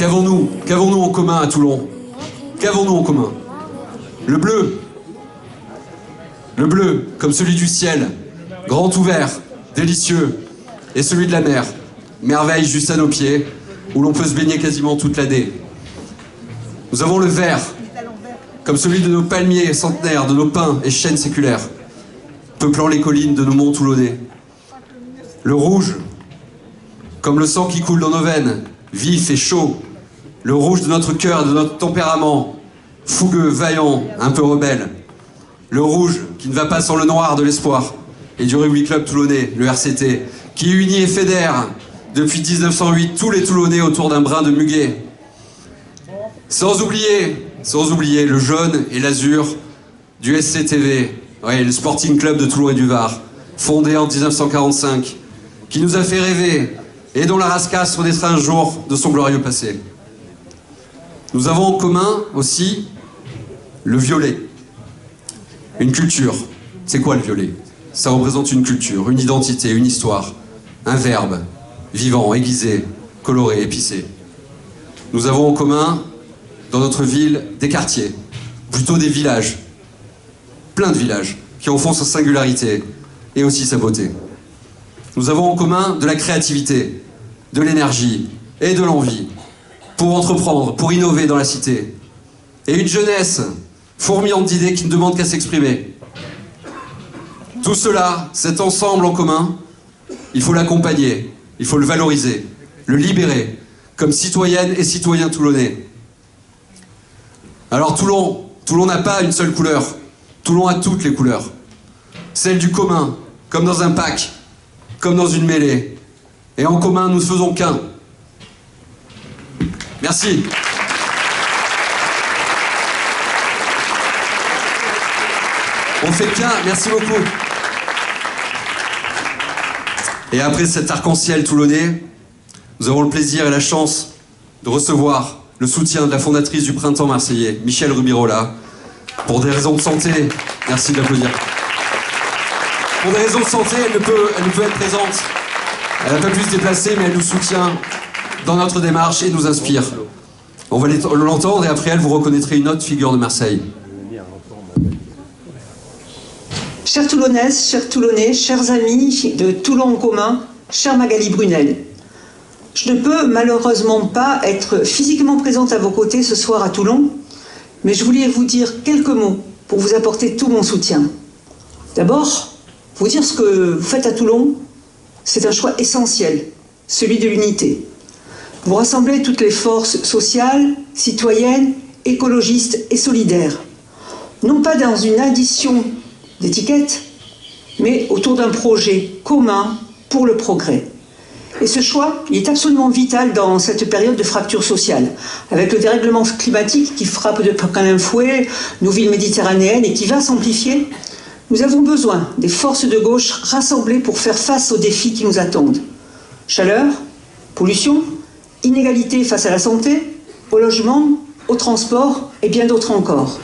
Qu'avons-nous en commun à Toulon? Qu'avons-nous en commun? Le bleu. Le bleu, comme celui du ciel, grand ouvert, délicieux, et celui de la mer, merveille juste à nos pieds, où l'on peut se baigner quasiment toute l'année. Nous avons le vert, comme celui de nos palmiers centenaires, de nos pins et chênes séculaires, peuplant les collines de nos monts toulonnais. Le rouge, comme le sang qui coule dans nos veines, vif et chaud, le rouge de notre cœur, de notre tempérament, fougueux, vaillant, un peu rebelle. Le rouge qui ne va pas sans le noir de l'espoir, et du Rugby Club toulonnais, le RCT, qui unit et fédère depuis 1908 tous les Toulonnais autour d'un brin de muguet. Sans oublier le jaune et l'azur du SCTV, ouais, le Sporting Club de Toulon et du Var, fondé en 1945, qui nous a fait rêver et dont la rascasse renaîtra un jour de son glorieux passé. Nous avons en commun aussi le violet, une culture. C'est quoi le violet? Ça représente une culture, une identité, une histoire, un verbe, vivant, aiguisé, coloré, épicé. Nous avons en commun, dans notre ville, des quartiers, plutôt des villages, plein de villages, qui en font sa singularité et aussi sa beauté. Nous avons en commun de la créativité, de l'énergie et de l'envie pour entreprendre, pour innover dans la cité. Et une jeunesse fourmillante d'idées qui ne demande qu'à s'exprimer. Tout cela, cet ensemble en commun, il faut l'accompagner, il faut le valoriser, le libérer, comme citoyennes et citoyens toulonnais. Alors Toulon n'a pas une seule couleur, Toulon a toutes les couleurs. Celle du commun, comme dans un pack, comme dans une mêlée. Et en commun, nous ne faisons qu'un. Merci. On fait qu'un, merci beaucoup. Et après cet arc-en-ciel toulonnais, nous avons le plaisir et la chance de recevoir le soutien de la fondatrice du Printemps marseillais, Michèle Rubirola, pour des raisons de santé. Merci de l'applaudir. Pour des raisons de santé, elle ne peut être présente. Elle n'a pas pu se déplacer, mais elle nous soutient dans notre démarche et nous inspire. On va l'entendre et après elle, vous reconnaîtrez une autre figure de Marseille. Chères Toulonnaises, chers Toulonnais, chers amis de Toulon en commun, chère Magali Brunel, je ne peux malheureusement pas être physiquement présente à vos côtés ce soir à Toulon, mais je voulais vous dire quelques mots pour vous apporter tout mon soutien. D'abord, vous dire ce que vous faites à Toulon, c'est un choix essentiel, celui de l'unité. Vous rassemblez toutes les forces sociales, citoyennes, écologistes et solidaires, non pas dans une addition d'étiquettes, mais autour d'un projet commun pour le progrès. Et ce choix, il est absolument vital dans cette période de fracture sociale, avec le dérèglement climatique qui frappe de plein fouet nos villes méditerranéennes et qui va s'amplifier. Nous avons besoin des forces de gauche rassemblées pour faire face aux défis qui nous attendent. Chaleur, pollution, inégalité face à la santé, au logement, au transport et bien d'autres encore.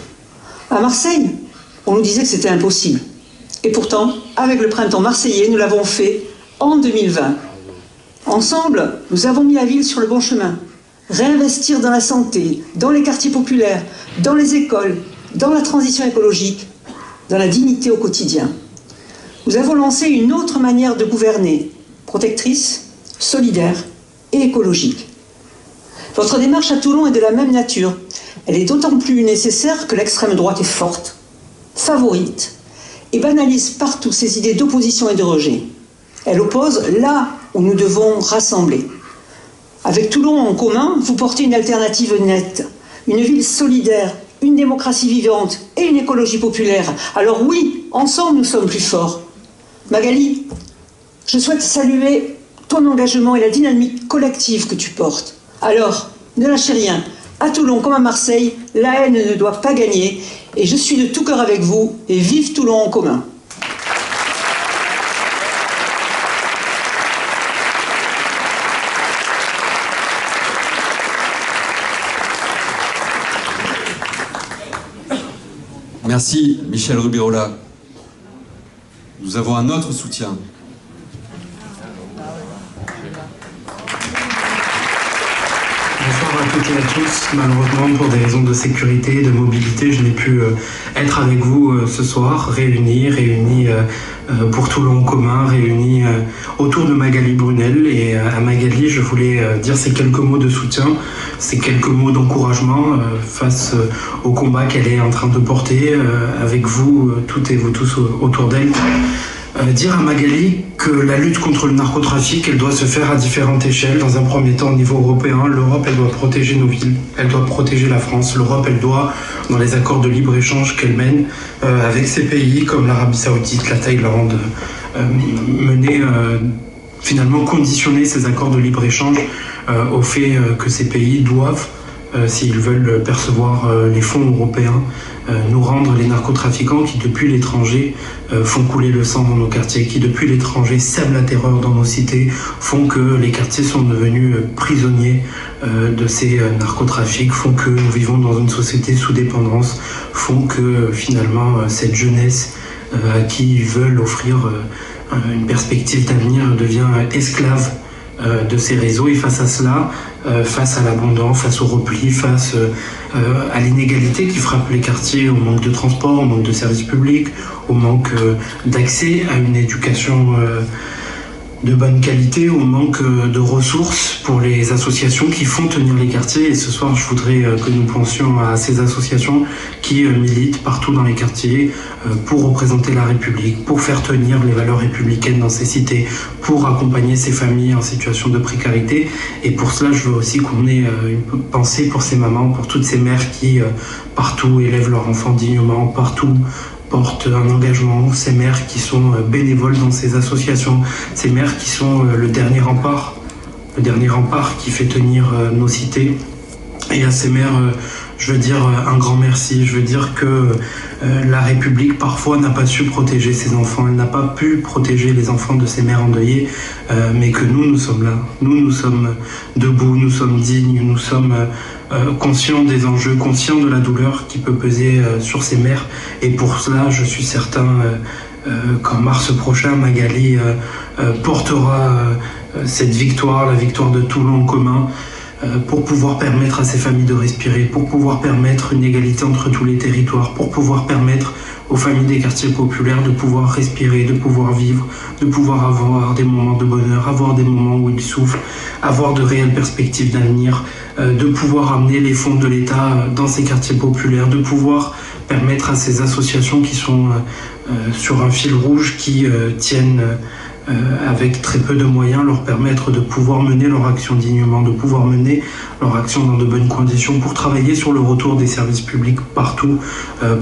À Marseille, on nous disait que c'était impossible. Et pourtant, avec le printemps marseillais, nous l'avons fait en 2020. Ensemble, nous avons mis la ville sur le bon chemin. Réinvestir dans la santé, dans les quartiers populaires, dans les écoles, dans la transition écologique, dans la dignité au quotidien. Nous avons lancé une autre manière de gouverner, protectrice, solidaire et écologique. Votre démarche à Toulon est de la même nature. Elle est d'autant plus nécessaire que l'extrême droite est forte, favorite et banalise partout ses idées d'opposition et de rejet. Elle oppose là où nous devons rassembler. Avec Toulon en commun, vous portez une alternative nette, une ville solidaire, une démocratie vivante et une écologie populaire. Alors oui, ensemble nous sommes plus forts. Magali, je souhaite saluer ton engagement et la dynamique collective que tu portes. Alors, ne lâchez rien. À Toulon comme à Marseille, la haine ne doit pas gagner. Et je suis de tout cœur avec vous. Et vive Toulon en commun. Merci Michèle Rubirola. Nous avons un autre soutien. Bonsoir à toutes et à tous. Malheureusement, pour des raisons de sécurité, de mobilité, je n'ai pu être avec vous ce soir, réunis pour Toulon en commun, réunis autour de Magali Brunel. Et à Magali, je voulais dire ces quelques mots de soutien, ces quelques mots d'encouragement face au combat qu'elle est en train de porter avec vous, toutes et vous tous autour d'elle. Dire à Magali que la lutte contre le narcotrafic, elle doit se faire à différentes échelles. Dans un premier temps, au niveau européen, l'Europe, elle doit protéger nos villes, elle doit protéger la France. L'Europe, elle doit, dans les accords de libre-échange qu'elle mène avec ces pays comme l'Arabie Saoudite, la Thaïlande, finalement conditionner ces accords de libre-échange au fait que ces pays doivent, s'ils veulent percevoir les fonds européens, nous rendre les narcotrafiquants qui, depuis l'étranger, font couler le sang dans nos quartiers, qui, depuis l'étranger, sèment la terreur dans nos cités, font que les quartiers sont devenus prisonniers de ces narcotrafics, font que nous vivons dans une société sous dépendance, font que, finalement, cette jeunesse à qui ils veulent offrir une perspective d'avenir devient esclave de ces réseaux. Et face à cela, face à l'abandon, face au repli, face à l'inégalité qui frappe les quartiers, au manque de transport, au manque de services publics, au manque d'accès à une éducation de bonne qualité, au manque de ressources pour les associations qui font tenir les quartiers. Et ce soir, je voudrais que nous pensions à ces associations qui militent partout dans les quartiers pour représenter la République, pour faire tenir les valeurs républicaines dans ces cités, pour accompagner ces familles en situation de précarité. Et pour cela, je veux aussi qu'on ait une pensée pour ces mamans, pour toutes ces mères qui, partout, élèvent leurs enfants dignement, partout, portent un engagement, ces mères qui sont bénévoles dans ces associations, ces mères qui sont le dernier rempart qui fait tenir nos cités. Et à ces mères, je veux dire un grand merci. Je veux dire que la République parfois n'a pas su protéger ses enfants, elle n'a pas pu protéger les enfants de ces mères endeuillées, mais que nous sommes là. Nous sommes debout, nous sommes dignes, nous sommes conscients des enjeux, conscients de la douleur qui peut peser sur ces mères. Et pour cela, je suis certain qu'en mars prochain, Magali portera cette victoire, la victoire de Toulon en commun, pour pouvoir permettre à ces familles de respirer, pour pouvoir permettre une égalité entre tous les territoires, pour pouvoir permettre aux familles des quartiers populaires de pouvoir respirer, de pouvoir vivre, de pouvoir avoir des moments de bonheur, avoir des moments où ils soufflent, avoir de réelles perspectives d'avenir, de pouvoir amener les fonds de l'État dans ces quartiers populaires, de pouvoir permettre à ces associations qui sont sur un fil rouge, qui tiennent avec très peu de moyens, leur permettre de pouvoir mener leur action dignement, de pouvoir mener leur action dans de bonnes conditions pour travailler sur le retour des services publics partout,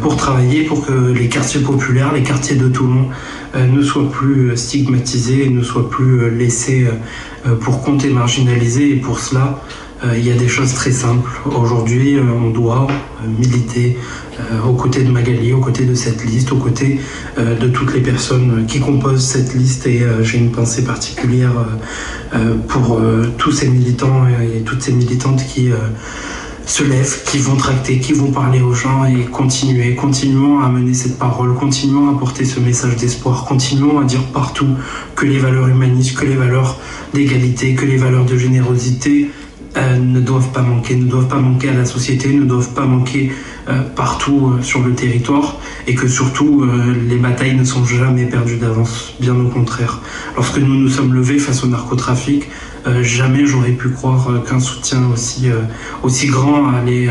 pour travailler pour que les quartiers populaires, les quartiers de Toulon ne soient plus stigmatisés, ne soient plus laissés pour compte et marginalisés. Et pour cela, il y a des choses très simples. Aujourd'hui, on doit militer aux côtés de Magali, aux côtés de cette liste, aux côtés de toutes les personnes qui composent cette liste. Et j'ai une pensée particulière pour tous ces militants et toutes ces militantes qui se lèvent, qui vont tracter, qui vont parler aux gens et continuons à mener cette parole, continuons à porter ce message d'espoir, continuons à dire partout que les valeurs humanistes, que les valeurs d'égalité, que les valeurs de générosité ne doivent pas manquer à la société, ne doivent pas manquer partout sur le territoire, et que surtout les batailles ne sont jamais perdues d'avance, bien au contraire. Lorsque nous nous sommes levés face au narcotrafic, jamais j'aurais pu croire qu'un soutien aussi grand allait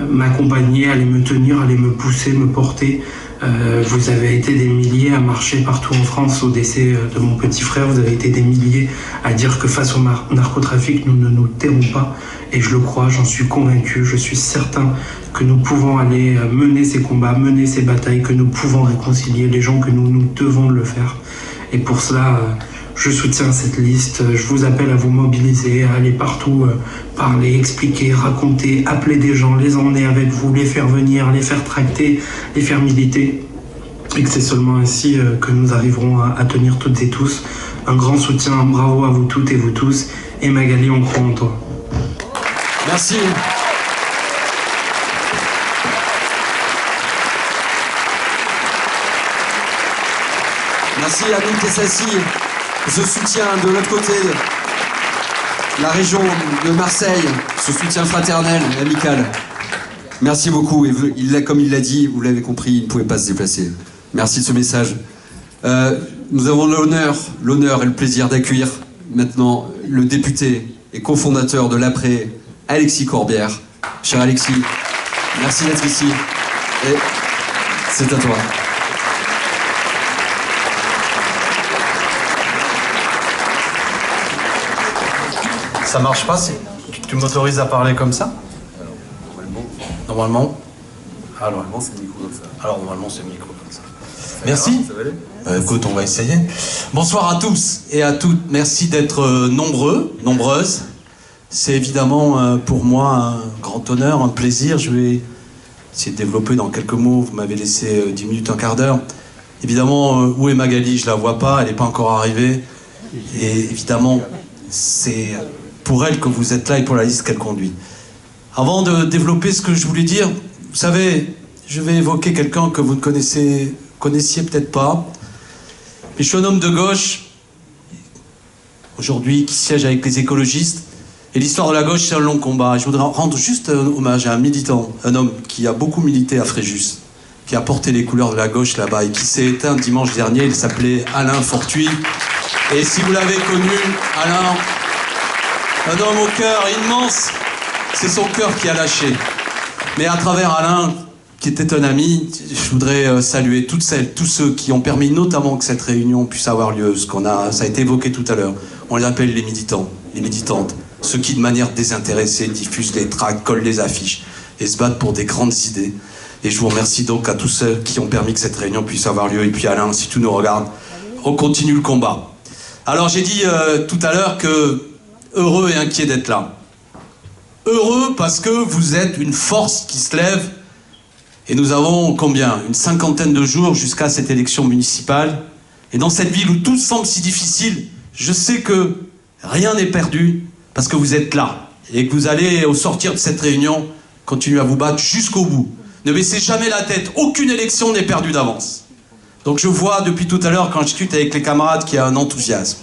m'accompagner, allait me tenir, allait me pousser, me porter. Vous avez été des milliers à marcher partout en France au décès de mon petit frère. Vous avez été des milliers à dire que face au narcotrafic, nous ne nous tairons pas. Et je le crois, j'en suis convaincu, je suis certain que nous pouvons aller mener ces combats, mener ces batailles, que nous pouvons réconcilier les gens, que nous devons le faire. Et pour cela, je soutiens cette liste. Je vous appelle à vous mobiliser, à aller partout, parler, expliquer, raconter, appeler des gens, les emmener avec vous, les faire venir, les faire tracter, les faire militer. Et que c'est seulement ainsi que nous arriverons à tenir toutes et tous. Un grand soutien, un bravo à vous toutes et vous tous. Et Magali, on croit en toi. Merci. Merci à Anouk Tessassi. Ce soutien de l'autre côté la région de Marseille, ce soutien fraternel et amical. Merci beaucoup. Et comme il l'a dit, vous l'avez compris, il ne pouvait pas se déplacer. Merci de ce message. Nous avons l'honneur et le plaisir d'accueillir maintenant le député et cofondateur de l'Après, Alexis Corbière. Cher Alexis, merci d'être ici. Et c'est à toi. Ça marche pas si tu m'autorises à parler comme ça? Normalement. Alors, normalement, c'est le micro comme ça. Alors, normalement, c'est le micro comme ça. Merci. Ça va aller? Écoute, on va essayer. Bonsoir à tous et à toutes. Merci d'être nombreux, nombreuses. C'est évidemment pour moi un grand honneur, un plaisir. Je vais essayer de développer dans quelques mots. Vous m'avez laissé 10 minutes, un quart d'heure. Évidemment, où est Magali? Je la vois pas, elle n'est pas encore arrivée. Et évidemment, c'est pour elle que vous êtes là et pour la liste qu'elle conduit. Avant de développer ce que je voulais dire, vous savez, je vais évoquer quelqu'un que vous ne connaissiez peut-être pas. Mais je suis un homme de gauche, aujourd'hui, qui siège avec les écologistes. Et l'histoire de la gauche, c'est un long combat. Et je voudrais rendre juste un hommage à un militant, un homme qui a beaucoup milité à Fréjus, qui a porté les couleurs de la gauche là-bas et qui s'est éteint dimanche dernier. Il s'appelait Alain Fortuit. Et si vous l'avez connu, Alain, un homme au cœur immense, c'est son cœur qui a lâché. Mais à travers Alain, qui était un ami, je voudrais saluer toutes celles, tous ceux qui ont permis notamment que cette réunion puisse avoir lieu. Ça a été évoqué tout à l'heure. On les appelle les militants, les militantes. Ceux qui, de manière désintéressée, diffusent les tracts, collent les affiches et se battent pour des grandes idées. Et je vous remercie donc à tous ceux qui ont permis que cette réunion puisse avoir lieu. Et puis Alain, si tu nous regardes, on continue le combat. Alors j'ai dit tout à l'heure que heureux et inquiet d'être là. Heureux parce que vous êtes une force qui se lève. Et nous avons combien? Une 50aine de jours jusqu'à cette élection municipale. Et dans cette ville où tout semble si difficile, je sais que rien n'est perdu parce que vous êtes là. Et que vous allez, au sortir de cette réunion, continuer à vous battre jusqu'au bout. Ne baissez jamais la tête. Aucune élection n'est perdue d'avance. Donc je vois depuis tout à l'heure, quand je discute avec les camarades, qu'il y a un enthousiasme.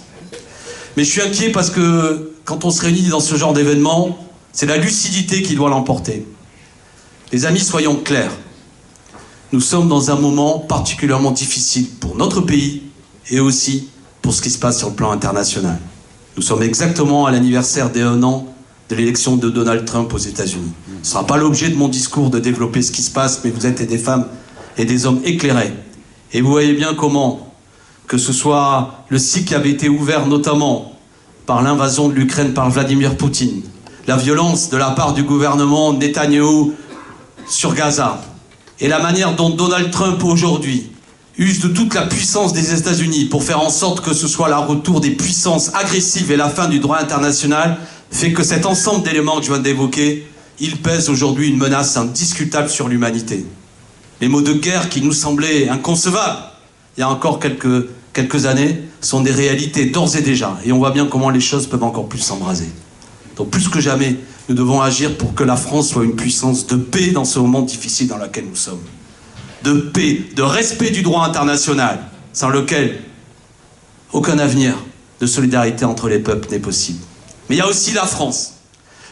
Mais je suis inquiet parce que quand on se réunit dans ce genre d'événement, c'est la lucidité qui doit l'emporter. Les amis, soyons clairs. Nous sommes dans un moment particulièrement difficile pour notre pays et aussi pour ce qui se passe sur le plan international. Nous sommes exactement à l'anniversaire des 1 an de l'élection de Donald Trump aux États-Unis. Ce ne sera pas l'objet de mon discours de développer ce qui se passe, mais vous êtes des femmes et des hommes éclairés. Et vous voyez bien comment, que ce soit le site qui avait été ouvert notamment par l'invasion de l'Ukraine par Vladimir Poutine, la violence de la part du gouvernement Netanyahou sur Gaza, et la manière dont Donald Trump aujourd'hui use de toute la puissance des États-Unis pour faire en sorte que ce soit le retour des puissances agressives et la fin du droit international, fait que cet ensemble d'éléments que je viens d'évoquer, il pèse aujourd'hui une menace indiscutable sur l'humanité. Les mots de guerre qui nous semblaient inconcevables il y a encore quelques années sont des réalités d'ores et déjà. Et on voit bien comment les choses peuvent encore plus s'embraser. Donc plus que jamais, nous devons agir pour que la France soit une puissance de paix dans ce moment difficile dans lequel nous sommes. De paix, de respect du droit international, sans lequel aucun avenir de solidarité entre les peuples n'est possible. Mais il y a aussi la France.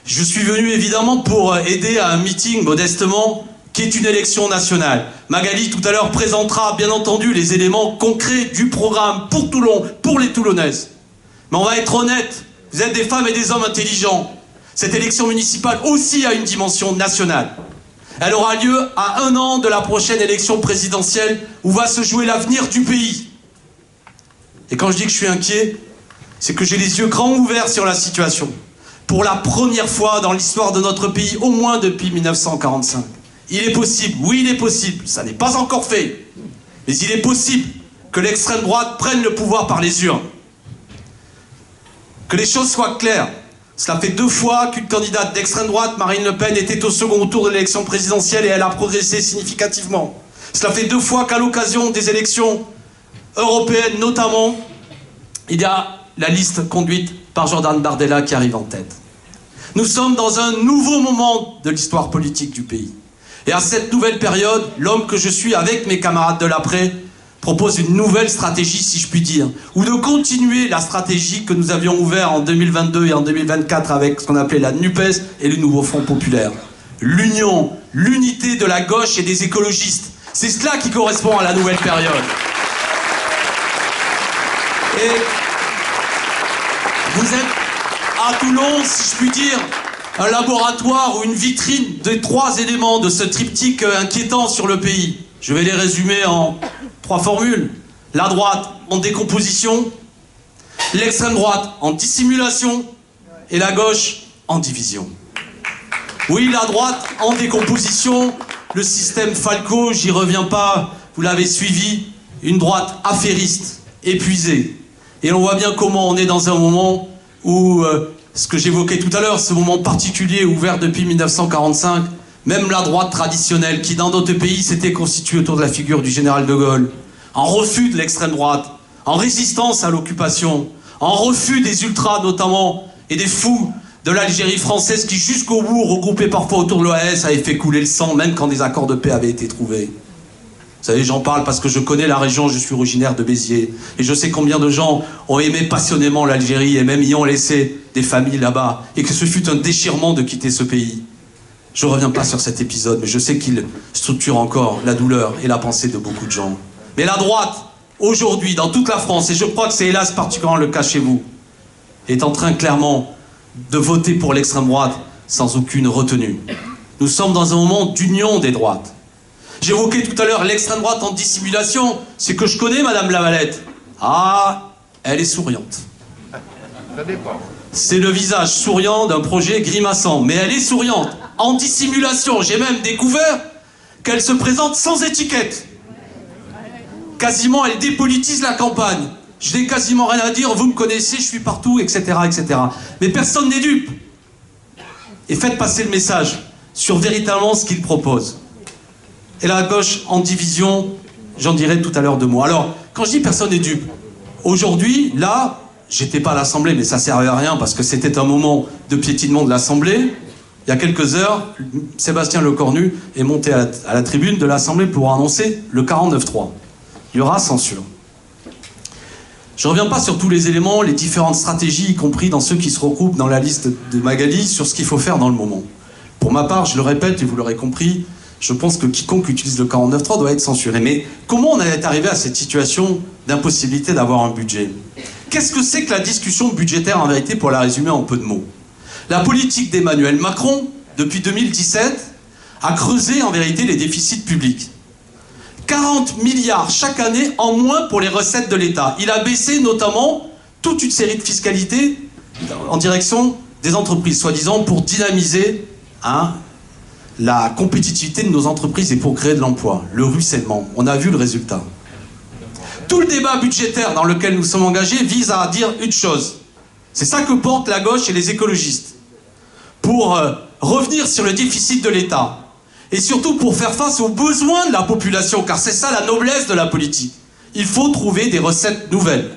Je suis venu évidemment pour aider à un meeting modestement qui est une élection nationale. Magali tout à l'heure présentera bien entendu les éléments concrets du programme pour Toulon, pour les Toulonnaises. Mais on va être honnête, vous êtes des femmes et des hommes intelligents. Cette élection municipale aussi a une dimension nationale. Elle aura lieu à 1 an de la prochaine élection présidentielle où va se jouer l'avenir du pays. Et quand je dis que je suis inquiet, c'est que j'ai les yeux grands ouverts sur la situation. Pour la première fois dans l'histoire de notre pays, au moins depuis 1945. Il est possible, oui il est possible, ça n'est pas encore fait, mais il est possible que l'extrême droite prenne le pouvoir par les urnes. Que les choses soient claires. Cela fait 2 fois qu'une candidate d'extrême droite, Marine Le Pen, était au second tour de l'élection présidentielle et elle a progressé significativement. Cela fait 2 fois qu'à l'occasion des élections européennes notamment, il y a la liste conduite par Jordan Bardella qui arrive en tête. Nous sommes dans un nouveau moment de l'histoire politique du pays. Et à cette nouvelle période, l'homme que je suis avec mes camarades de l'Après, propose une nouvelle stratégie, si je puis dire, ou de continuer la stratégie que nous avions ouverte en 2022 et en 2024 avec ce qu'on appelait la NUPES et le nouveau Front populaire. L'union, l'unité de la gauche et des écologistes. C'est cela qui correspond à la nouvelle période. Et vous êtes à Toulon, si je puis dire, un laboratoire ou une vitrine des 3 éléments de ce triptyque inquiétant sur le pays. Je vais les résumer en 3 formules. La droite en décomposition, l'extrême droite en dissimulation et la gauche en division. Oui, la droite en décomposition, le système Falco, j'y reviens pas, vous l'avez suivi, une droite affairiste, épuisée. Et on voit bien comment on est dans un moment où, ce que j'évoquais tout à l'heure, ce moment particulier ouvert depuis 1945, même la droite traditionnelle, qui dans d'autres pays s'était constituée autour de la figure du général de Gaulle, en refus de l'extrême droite, en résistance à l'occupation, en refus des ultras notamment, et des fous de l'Algérie française qui jusqu'au bout, regroupés parfois autour de l'OAS, avaient fait couler le sang, même quand des accords de paix avaient été trouvés. Vous savez, j'en parle parce que je connais la région, je suis originaire de Béziers, et je sais combien de gens ont aimé passionnément l'Algérie et même y ont laissé des familles là-bas, et que ce fut un déchirement de quitter ce pays. Je ne reviens pas sur cet épisode, mais je sais qu'il structure encore la douleur et la pensée de beaucoup de gens. Mais la droite, aujourd'hui, dans toute la France, et je crois que c'est hélas particulièrement le cas chez vous, est en train clairement de voter pour l'extrême droite sans aucune retenue. Nous sommes dans un moment d'union des droites. J'évoquais tout à l'heure l'extrême droite en dissimulation. C'est que je connais, Madame Lavalette. Ah, elle est souriante. Ça dépend. C'est le visage souriant d'un projet grimaçant. Mais elle est souriante. En dissimulation. J'ai même découvert qu'elle se présente sans étiquette. Quasiment, elle dépolitise la campagne. Je n'ai quasiment rien à dire. Vous me connaissez, je suis partout, etc., etc. Mais personne n'est dupe. Et faites passer le message sur véritablement ce qu'il propose. Et la gauche en division, j'en dirai tout à l'heure 2 mots. Alors, quand je dis personne n'est dupe, aujourd'hui, là, j'étais pas à l'Assemblée, mais ça servait à rien parce que c'était un moment de piétinement de l'Assemblée. Il y a quelques heures, Sébastien Lecornu est monté à la tribune de l'Assemblée pour annoncer le 49.3. Il y aura censure. Je ne reviens pas sur tous les éléments, les différentes stratégies, y compris dans ceux qui se regroupent dans la liste de Magali, sur ce qu'il faut faire dans le moment. Pour ma part, je le répète et vous l'aurez compris, je pense que quiconque utilise le 49.3 doit être censuré. Mais comment on est arrivé à cette situation d'impossibilité d'avoir un budget? Qu'est-ce que c'est que la discussion budgétaire en vérité, pour la résumer en peu de mots? La politique d'Emmanuel Macron, depuis 2017, a creusé en vérité les déficits publics. 40 milliards chaque année en moins pour les recettes de l'État. Il a baissé notamment toute une série de fiscalités en direction des entreprises, soi-disant pour dynamiser la compétitivité de nos entreprises et pour créer de l'emploi. Le ruissellement, on a vu le résultat. Tout le débat budgétaire dans lequel nous sommes engagés vise à dire une chose. C'est ça que portent la gauche et les écologistes. Pour revenir sur le déficit de l'État. Et surtout pour faire face aux besoins de la population, car c'est ça la noblesse de la politique. Il faut trouver des recettes nouvelles.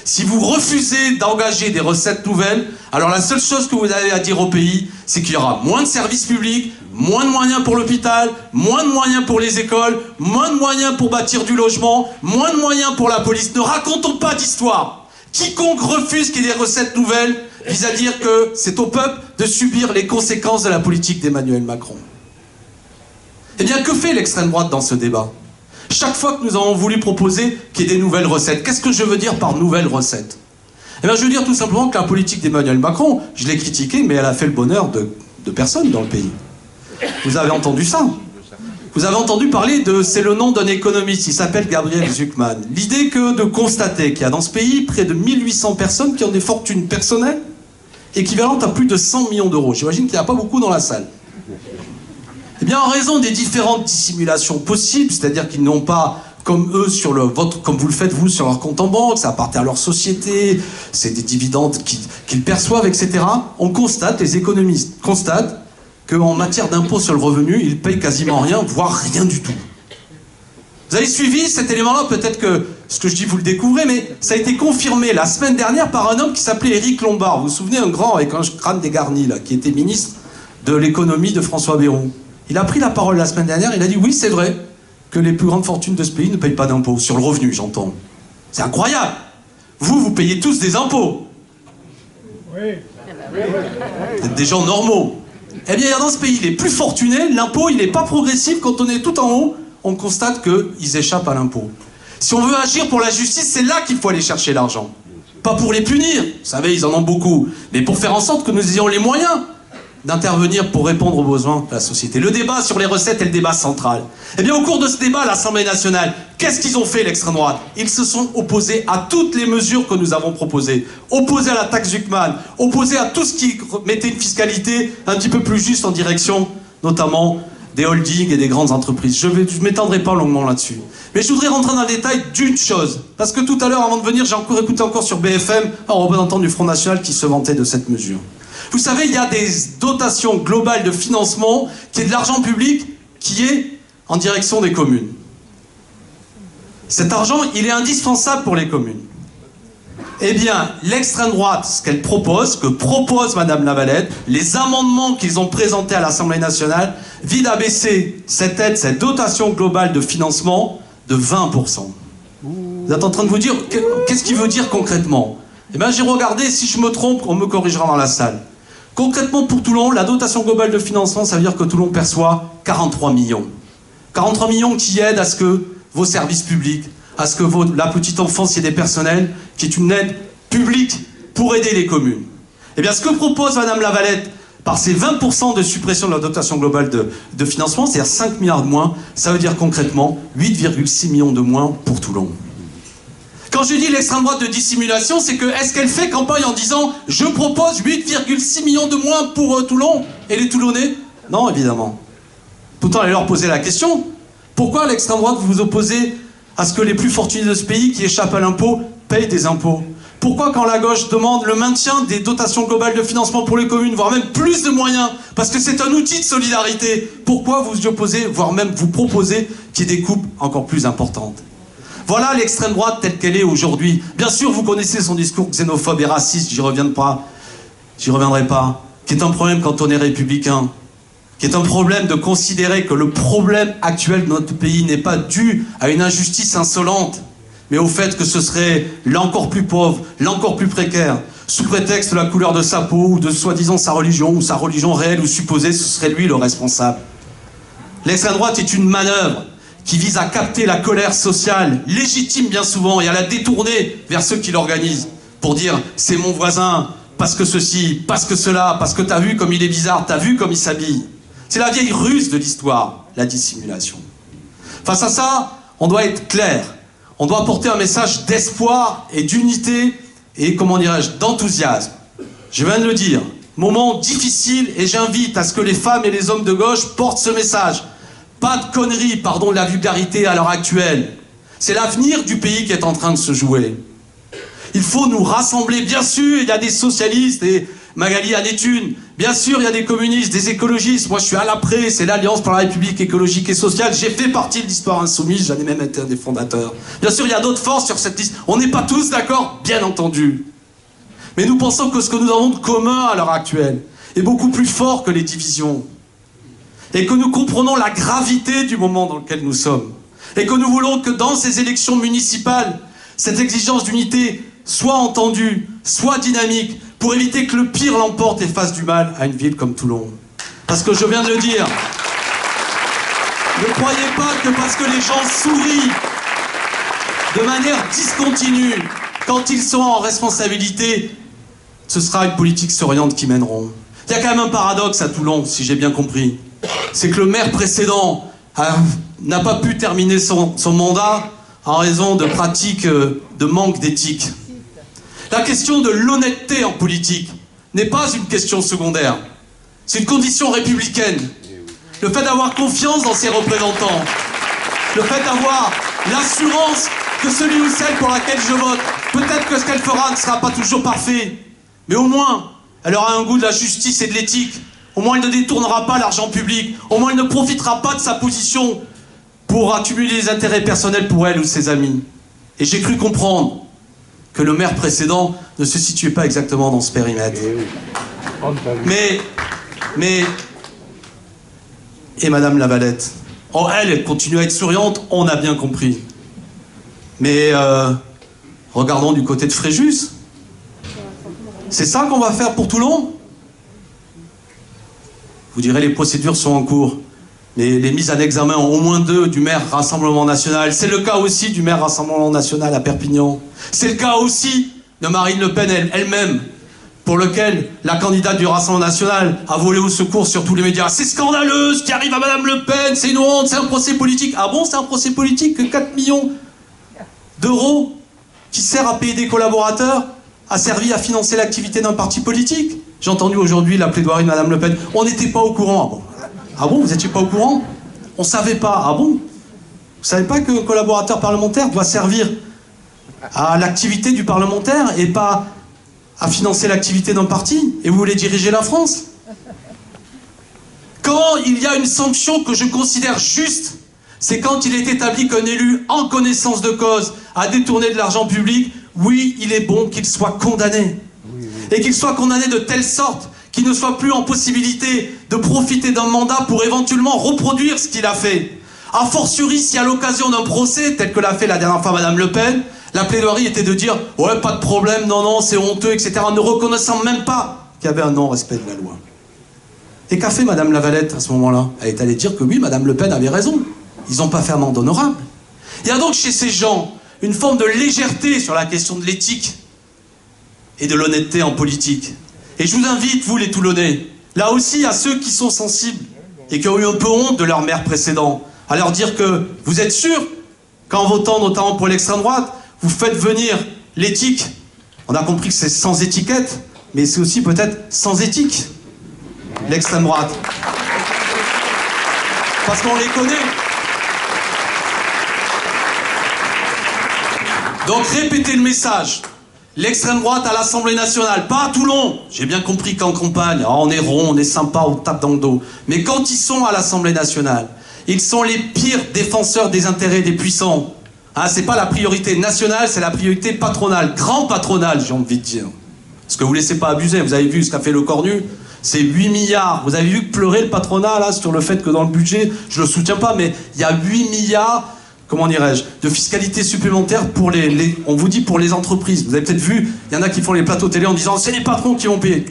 Si vous refusez d'engager des recettes nouvelles, alors la seule chose que vous avez à dire au pays, c'est qu'il y aura moins de services publics, moins de moyens pour l'hôpital, moins de moyens pour les écoles, moins de moyens pour bâtir du logement, moins de moyens pour la police. Ne racontons pas d'histoire. Quiconque refuse qu'il y ait des recettes nouvelles vise à dire que c'est au peuple de subir les conséquences de la politique d'Emmanuel Macron. Eh bien, que fait l'extrême droite dans ce débat? Chaque fois que nous avons voulu proposer qu'il y ait des nouvelles recettes, qu'est-ce que je veux dire par nouvelles recettes? Eh bien, je veux dire tout simplement que la politique d'Emmanuel Macron, je l'ai critiquée, mais elle a fait le bonheur de personnes dans le pays. Vous avez entendu ça? Vous avez entendu parler de... C'est le nom d'un économiste, il s'appelle Gabriel Zucman. L'idée que de constater qu'il y a dans ce pays près de 1800 personnes qui ont des fortunes personnelles équivalentes à plus de 100 millions d'euros. J'imagine qu'il n'y a pas beaucoup dans la salle. Eh bien, en raison des différentes dissimulations possibles, c'est-à-dire qu'ils n'ont pas, comme eux, comme vous le faites vous, sur leur compte en banque, ça appartient à leur société, c'est des dividendes qu'ils perçoivent, etc. On constate, les économistes constatent, qu'en matière d'impôt sur le revenu, ils payent quasiment rien, voire rien du tout. Vous avez suivi cet élément-là? Peut-être que ce que je dis, vous le découvrez, mais ça a été confirmé la semaine dernière par un homme qui s'appelait Éric Lombard. Vous vous souvenez, un grand avec un crâne dégarni, là, qui était ministre de l'économie de François Bayrou. Il a pris la parole la semaine dernière, il a dit oui, c'est vrai. que les plus grandes fortunes de ce pays ne payent pas d'impôts, sur le revenu, j'entends. C'est incroyable. Vous payez tous des impôts. Oui. Vous êtes des gens normaux. Eh bien, dans ce pays, les plus fortunés, l'impôt, il n'est pas progressif. Quand on est tout en haut, on constate qu'ils échappent à l'impôt. Si on veut agir pour la justice, c'est là qu'il faut aller chercher l'argent. Pas pour les punir, vous savez, ils en ont beaucoup, mais pour faire en sorte que nous ayons les moyens d'intervenir pour répondre aux besoins de la société. Le débat sur les recettes est le débat central. Eh bien, au cours de ce débat à l'Assemblée nationale, qu'est-ce qu'ils ont fait, l'extrême droite? Ils se sont opposés à toutes les mesures que nous avons proposées. Opposés à la taxe Zuckman, opposés à tout ce qui mettait une fiscalité un petit peu plus juste en direction, notamment des holdings et des grandes entreprises. Je ne m'étendrai pas longuement là-dessus. Mais je voudrais rentrer dans le détail d'une chose. Parce que tout à l'heure, avant de venir, j'ai encore écouté sur BFM un représentant du Front National qui se vantait de cette mesure. Vous savez, il y a des dotations globales de financement qui est de l'argent public qui est en direction des communes. Cet argent, il est indispensable pour les communes. Eh bien, l'extrême droite, ce qu'elle propose, que propose Madame Lavalette, les amendements qu'ils ont présentés à l'Assemblée nationale, visent à baisser cette aide, cette dotation globale de financement de 20%. Vous êtes en train de vous dire, qu'est-ce qu'il veut dire concrètement? Eh bien, j'ai regardé, si je me trompe, on me corrigera dans la salle. Concrètement, pour Toulon, la dotation globale de financement, ça veut dire que Toulon perçoit 43 millions. 43 millions qui aident à ce que vos services publics, à ce que la petite enfance et des personnels, qui est une aide publique pour aider les communes. Eh bien, ce que propose Madame Lavalette, par ces 20% de suppression de la dotation globale de financement, c'est-à-dire 5 milliards de moins, ça veut dire concrètement 8,6 millions de moins pour Toulon. Quand je dis l'extrême droite de dissimulation, c'est que, est-ce qu'elle fait campagne en disant « Je propose 8,6 millions de moins pour Toulon et les Toulonnais ?» Non, évidemment. Pourtant, allez leur poser la question. Pourquoi l'extrême droite vous vous opposez à ce que les plus fortunés de ce pays qui échappent à l'impôt payent des impôts? Pourquoi quand la gauche demande le maintien des dotations globales de financement pour les communes, voire même plus de moyens, parce que c'est un outil de solidarité, pourquoi vous y opposez, voire même vous proposez qu'il y ait des coupes encore plus importantes? Voilà l'extrême droite telle qu'elle est aujourd'hui. Bien sûr, vous connaissez son discours xénophobe et raciste, j'y reviendrai pas, qui est un problème quand on est républicain, qui est un problème de considérer que le problème actuel de notre pays n'est pas dû à une injustice insolente, mais au fait que ce serait l'encore plus pauvre, l'encore plus précaire, sous prétexte de la couleur de sa peau, ou de soi-disant sa religion, ou sa religion réelle ou supposée, ce serait lui le responsable. L'extrême droite est une manœuvre qui vise à capter la colère sociale, légitime bien souvent, et à la détourner vers ceux qui l'organisent, pour dire « c'est mon voisin, parce que ceci, parce que cela, parce que t'as vu comme il est bizarre, t'as vu comme il s'habille ». C'est la vieille ruse de l'histoire, la dissimulation. Face à ça, on doit être clair. On doit apporter un message d'espoir et d'unité et, comment dirais-je, d'enthousiasme. Je viens de le dire, moment difficile, et j'invite à ce que les femmes et les hommes de gauche portent ce message. Pas de conneries, pardon de la vulgarité à l'heure actuelle. C'est l'avenir du pays qui est en train de se jouer. Il faut nous rassembler. Bien sûr, il y a des socialistes, et Magali en est une. Bien sûr, il y a des communistes, des écologistes. Moi, je suis à l'APRE, c'est l'Alliance pour la République écologique et sociale. J'ai fait partie de l'Histoire insoumise, j'en ai même été un des fondateurs. Bien sûr, il y a d'autres forces sur cette liste. On n'est pas tous d'accord, bien entendu. Mais nous pensons que ce que nous avons de commun à l'heure actuelle est beaucoup plus fort que les divisions. Et que nous comprenons la gravité du moment dans lequel nous sommes. Et que nous voulons que dans ces élections municipales, cette exigence d'unité soit entendue, soit dynamique, pour éviter que le pire l'emporte et fasse du mal à une ville comme Toulon. Parce que je viens de le dire, ne croyez pas que parce que les gens sourient de manière discontinue, quand ils seront en responsabilité, ce sera une politique souriante qui mèneront. Il y a quand même un paradoxe à Toulon, si j'ai bien compris. C'est que le maire précédent n'a pas pu terminer son mandat en raison de pratiques de manque d'éthique. La question de l'honnêteté en politique n'est pas une question secondaire. C'est une condition républicaine. Le fait d'avoir confiance dans ses représentants, le fait d'avoir l'assurance que celui ou celle pour laquelle je vote, peut-être que ce qu'elle fera ne sera pas toujours parfait, mais au moins, elle aura un goût de la justice et de l'éthique. Au moins, elle ne détournera pas l'argent public. Au moins, elle ne profitera pas de sa position pour accumuler des intérêts personnels pour elle ou ses amis. Et j'ai cru comprendre que le maire précédent ne se situait pas exactement dans ce périmètre. Mais et Madame Lavalette, Oh, elle continue à être souriante, on a bien compris. Mais regardons du côté de Fréjus. C'est ça qu'on va faire pour Toulon? Vous direz, les procédures sont en cours. Mais les mises en examen, au moins 2 du maire Rassemblement National. C'est le cas aussi du maire Rassemblement National à Perpignan. C'est le cas aussi de Marine Le Pen elle-même, pour lequel la candidate du Rassemblement National a volé au secours sur tous les médias. C'est scandaleux ce qui arrive à Madame Le Pen, c'est une honte, c'est un procès politique. Ah bon, c'est un procès politique que 4 millions d'euros qui sert à payer des collaborateurs a servi à financer l'activité d'un parti politique? J'ai entendu aujourd'hui la plaidoirie de Madame Le Pen. On n'était pas au courant. Ah bon, vous n'étiez pas au courant? On ne savait pas. Ah bon? Vous ne savez pas qu'un collaborateur parlementaire doit servir à l'activité du parlementaire et pas à financer l'activité d'un parti? Et vous voulez diriger la France? Quand il y a une sanction que je considère juste, c'est quand il est établi qu'un élu, en connaissance de cause, a détourné de l'argent public. Oui, il est bon qu'il soit condamné. Et qu'il soit condamné de telle sorte qu'il ne soit plus en possibilité de profiter d'un mandat pour éventuellement reproduire ce qu'il a fait. A fortiori, si à l'occasion d'un procès, tel que l'a fait la dernière fois Madame Le Pen, la plaidoirie était de dire « Ouais, pas de problème, non, non, c'est honteux, etc. » en ne reconnaissant même pas qu'il y avait un non-respect de la loi. Et qu'a fait Madame Lavalette à ce moment-là? Elle est allée dire que oui, Madame Le Pen avait raison. Ils n'ont pas fait amende honorable. Il y a donc chez ces gens une forme de légèreté sur la question de l'éthique et de l'honnêteté en politique. Et je vous invite, vous les Toulonnais, là aussi à ceux qui sont sensibles et qui ont eu un peu honte de leur maire précédent, à leur dire que vous êtes sûrs qu'en votant notamment pour l'extrême droite, vous faites venir l'éthique. On a compris que c'est sans étiquette, mais c'est aussi peut-être sans éthique, l'extrême droite. Parce qu'on les connaît. Donc répétez le message. L'extrême droite à l'Assemblée nationale, pas à Toulon. J'ai bien compris qu'en campagne, on est rond, on est sympa, on tape dans le dos. Mais quand ils sont à l'Assemblée nationale, ils sont les pires défenseurs des intérêts des puissants. Hein, c'est pas la priorité nationale, c'est la priorité patronale. Grand patronale, j'ai envie de dire. Parce que vous laissez pas abuser, vous avez vu ce qu'a fait le Cornu, c'est 8 milliards. Vous avez vu pleurer le patronat là sur le fait que dans le budget, je le soutiens pas, mais il y a 8 milliards... comment dirais-je, de fiscalité supplémentaire pour on vous dit pour les entreprises. Vous avez peut-être vu, il y en a qui font les plateaux télé en disant c'est les patrons qui vont payer.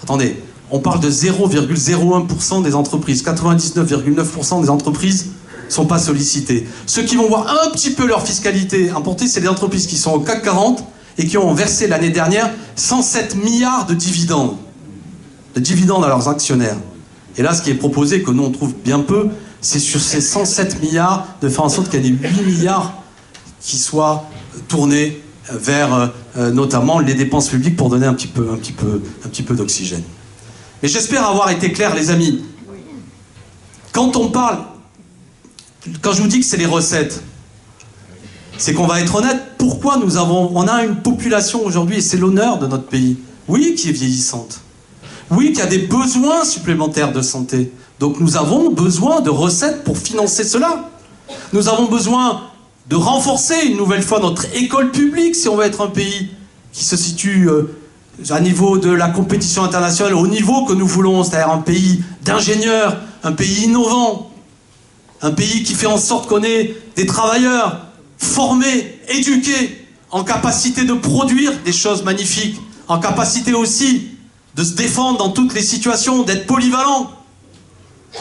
Attendez, on parle de 0,01% des entreprises. 99,9% des entreprises ne sont pas sollicitées. Ceux qui vont voir un petit peu leur fiscalité importée, c'est les entreprises qui sont au CAC 40 et qui ont versé l'année dernière 107 milliards de dividendes. De dividendes à leurs actionnaires. Et là, ce qui est proposé, que nous on trouve bien peu, c'est sur ces 107 milliards de faire en sorte qu'il y ait des 8 milliards qui soient tournés vers notamment les dépenses publiques pour donner un petit peu d'oxygène. Mais j'espère avoir été clair, les amis. Quand on parle, quand je vous dis que c'est les recettes, c'est qu'on va être honnête. Pourquoi on a une population aujourd'hui, et c'est l'honneur de notre pays, oui, qui est vieillissante, oui, qui a des besoins supplémentaires de santé. Donc nous avons besoin de recettes pour financer cela. Nous avons besoin de renforcer une nouvelle fois notre école publique si on veut être un pays qui se situe à niveau de la compétition internationale, au niveau que nous voulons, c'est-à-dire un pays d'ingénieurs, un pays innovant, un pays qui fait en sorte qu'on ait des travailleurs formés, éduqués, en capacité de produire des choses magnifiques, en capacité aussi de se défendre dans toutes les situations, d'être polyvalents.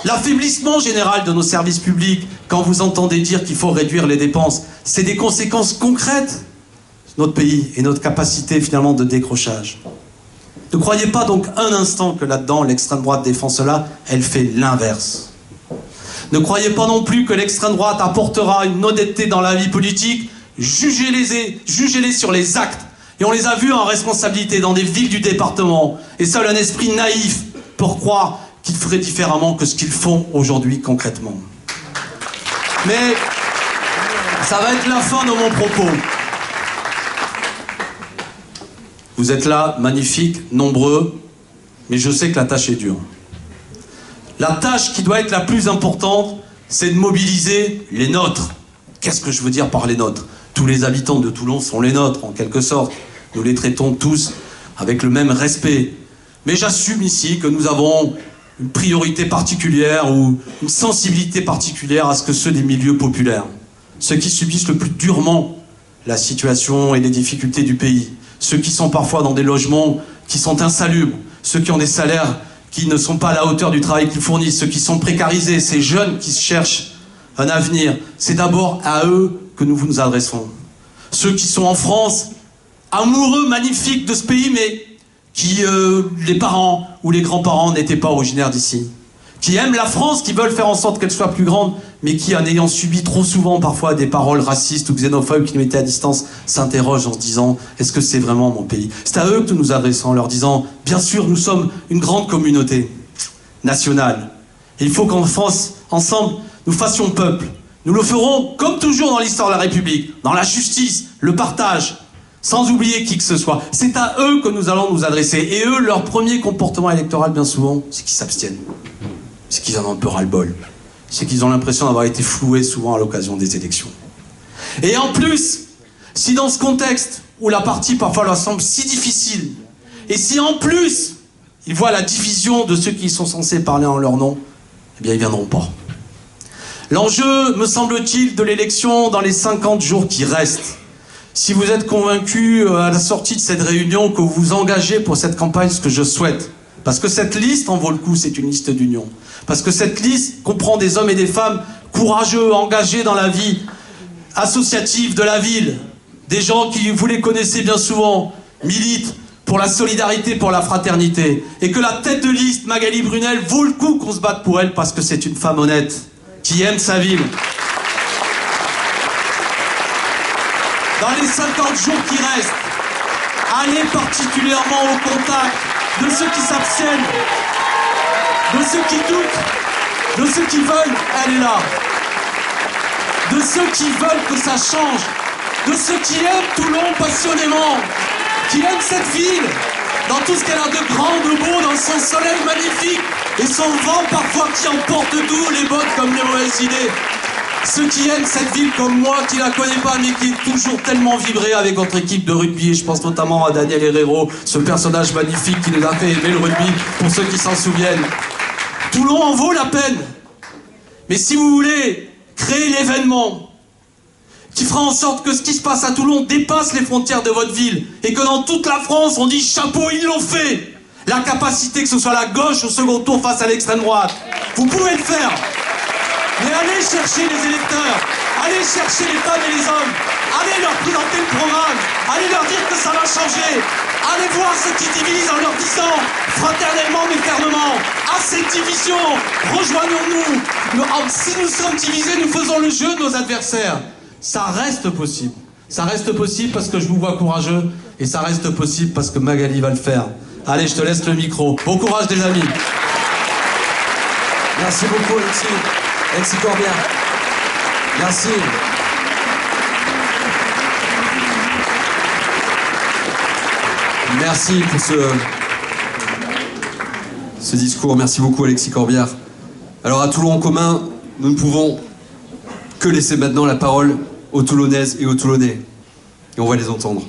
L'affaiblissement général de nos services publics, quand vous entendez dire qu'il faut réduire les dépenses, c'est des conséquences concrètes de notre pays et notre capacité finalement de décrochage. Ne croyez pas donc un instant que là-dedans l'extrême droite défend cela, elle fait l'inverse. Ne croyez pas non plus que l'extrême droite apportera une honnêteté dans la vie politique, jugez-les sur les actes. Et on les a vus en responsabilité dans des villes du département. Et seul un esprit naïf pour croire qu'ils feraient différemment que ce qu'ils font aujourd'hui concrètement. Mais ça va être la fin de mon propos. Vous êtes là, magnifiques, nombreux, mais je sais que la tâche est dure. La tâche qui doit être la plus importante, c'est de mobiliser les nôtres. Qu'est-ce que je veux dire par les nôtres? Tous les habitants de Toulon sont les nôtres, en quelque sorte. Nous les traitons tous avec le même respect. Mais j'assume ici que nous avons une priorité particulière ou une sensibilité particulière à ce que ceux des milieux populaires, ceux qui subissent le plus durement la situation et les difficultés du pays, ceux qui sont parfois dans des logements qui sont insalubres, ceux qui ont des salaires qui ne sont pas à la hauteur du travail qu'ils fournissent, ceux qui sont précarisés, ces jeunes qui cherchent un avenir, c'est d'abord à eux que nous nous adressons. Ceux qui sont en France, amoureux, magnifiques de ce pays, mais qui, les parents ou les grands-parents n'étaient pas originaires d'ici. Qui aiment la France, qui veulent faire en sorte qu'elle soit plus grande, mais qui, en ayant subi trop souvent parfois des paroles racistes ou xénophobes qui nous mettaient à distance, s'interrogent en se disant « Est-ce que c'est vraiment mon pays ?» C'est à eux que nous nous adressons en leur disant « Bien sûr, nous sommes une grande communauté nationale. Et il faut qu'en France, ensemble, nous fassions peuple. Nous le ferons comme toujours dans l'histoire de la République, dans la justice, le partage, sans oublier qui que ce soit. C'est à eux que nous allons nous adresser. Et eux, leur premier comportement électoral, bien souvent, c'est qu'ils s'abstiennent. C'est qu'ils en ont un peu ras-le-bol. C'est qu'ils ont l'impression d'avoir été floués souvent à l'occasion des élections. Et en plus, si dans ce contexte où la partie parfois leur semble si difficile, et si en plus ils voient la division de ceux qui sont censés parler en leur nom, eh bien ils viendront pas. L'enjeu, me semble-t-il, de l'élection dans les 50 jours qui restent, si vous êtes convaincus à la sortie de cette réunion que vous vous engagez pour cette campagne, ce que je souhaite, parce que cette liste en vaut le coup, c'est une liste d'union. Parce que cette liste comprend des hommes et des femmes courageux, engagés dans la vie associative de la ville. Des gens qui, vous les connaissez bien souvent, militent pour la solidarité, pour la fraternité. Et que la tête de liste, Magali Brunel, vaut le coup qu'on se batte pour elle parce que c'est une femme honnête, qui aime sa ville. Dans les 50 jours qui restent, allez particulièrement au contact de ceux qui s'abstiennent, de ceux qui doutent, de ceux qui veulent, elle est là. De ceux qui veulent que ça change, de ceux qui aiment Toulon passionnément, qui aiment cette ville, dans tout ce qu'elle a de grand, de beau, dans son soleil magnifique, et son vent parfois qui emporte tout, les bonnes comme les mauvaises idées. Ceux qui aiment cette ville comme moi, qui la connaît pas, mais qui est toujours tellement vibré avec votre équipe de rugby, et je pense notamment à Daniel Herrero, ce personnage magnifique qui nous a fait aimer le rugby, pour ceux qui s'en souviennent. Toulon en vaut la peine. Mais si vous voulez créer l'événement qui fera en sorte que ce qui se passe à Toulon dépasse les frontières de votre ville, et que dans toute la France, on dit chapeau, ils l'ont fait. La capacité que ce soit la gauche au second tour face à l'extrême droite. Vous pouvez le faire. Mais allez chercher les électeurs, allez chercher les femmes et les hommes, allez leur présenter le programme, allez leur dire que ça va changer, allez voir ceux qui divisent en leur disant fraternellement mais fermement, à cette division, rejoignons-nous. Si nous sommes divisés, nous faisons le jeu de nos adversaires. Ça reste possible. Ça reste possible parce que je vous vois courageux et ça reste possible parce que Magali va le faire. Allez, je te laisse le micro. Bon courage des amis. Merci beaucoup Alexis. Alexis Corbière. Merci. Merci pour ce discours. Merci beaucoup Alexis Corbière. Alors à Toulon en commun, nous ne pouvons que laisser maintenant la parole aux Toulonnaises et aux Toulonnais. Et on va les entendre.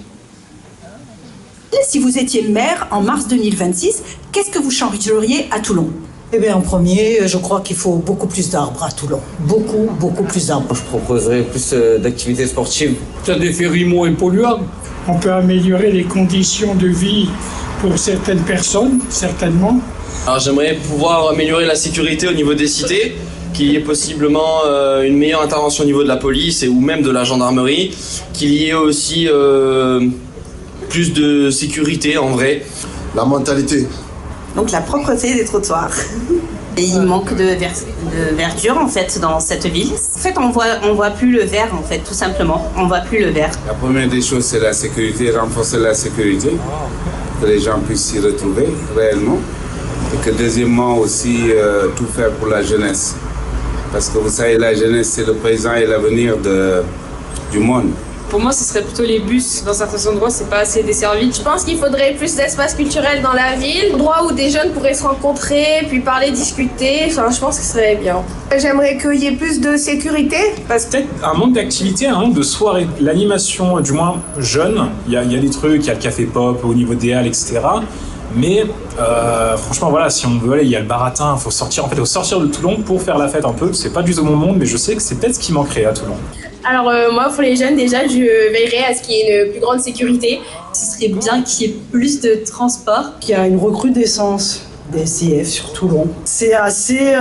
Si vous étiez maire en mars 2026, qu'est-ce que vous changeriez à Toulon ? Eh bien, en premier, je crois qu'il faut beaucoup plus d'arbres à Toulon. Beaucoup plus d'arbres. Je proposerais plus d'activités sportives. T'as des ferries moins polluants. On peut améliorer les conditions de vie pour certaines personnes, certainement. Alors j'aimerais pouvoir améliorer la sécurité au niveau des cités, qu'il y ait possiblement une meilleure intervention au niveau de la police ou même de la gendarmerie, qu'il y ait aussi plus de sécurité en vrai. La mentalité. Donc la propreté des trottoirs. Et il manque de verdure en fait dans cette ville. En fait on voit plus le vert en fait tout simplement. On voit plus le vert. La première des choses c'est la sécurité, renforcer la sécurité, que les gens puissent s'y retrouver réellement. Et que deuxièmement aussi tout faire pour la jeunesse. Parce que vous savez la jeunesse c'est le présent et l'avenir du monde. Pour moi, ce serait plutôt les bus. Dans certains endroits, c'est pas assez desservi. Je pense qu'il faudrait plus d'espace culturel dans la ville, endroit où des jeunes pourraient se rencontrer, puis parler, discuter. Enfin, je pense que ce serait bien. J'aimerais qu'il y ait plus de sécurité. Peut-être un manque d'activité, de soirée. L'animation, du moins jeune, il y a des trucs, il y a le café pop au niveau des halles, etc. Mais franchement, voilà, si on veut aller, il y a le baratin, il faut sortir de Toulon pour faire la fête un peu. C'est pas du tout mon monde, mais je sais que c'est peut-être ce qui manquerait à Toulon. Alors moi, pour les jeunes, déjà, je veillerais à ce qu'il y ait une plus grande sécurité. Ce serait bien qu'il y ait plus de transport. Qu'il y a une recrudescence des SDF sur Toulon. C'est assez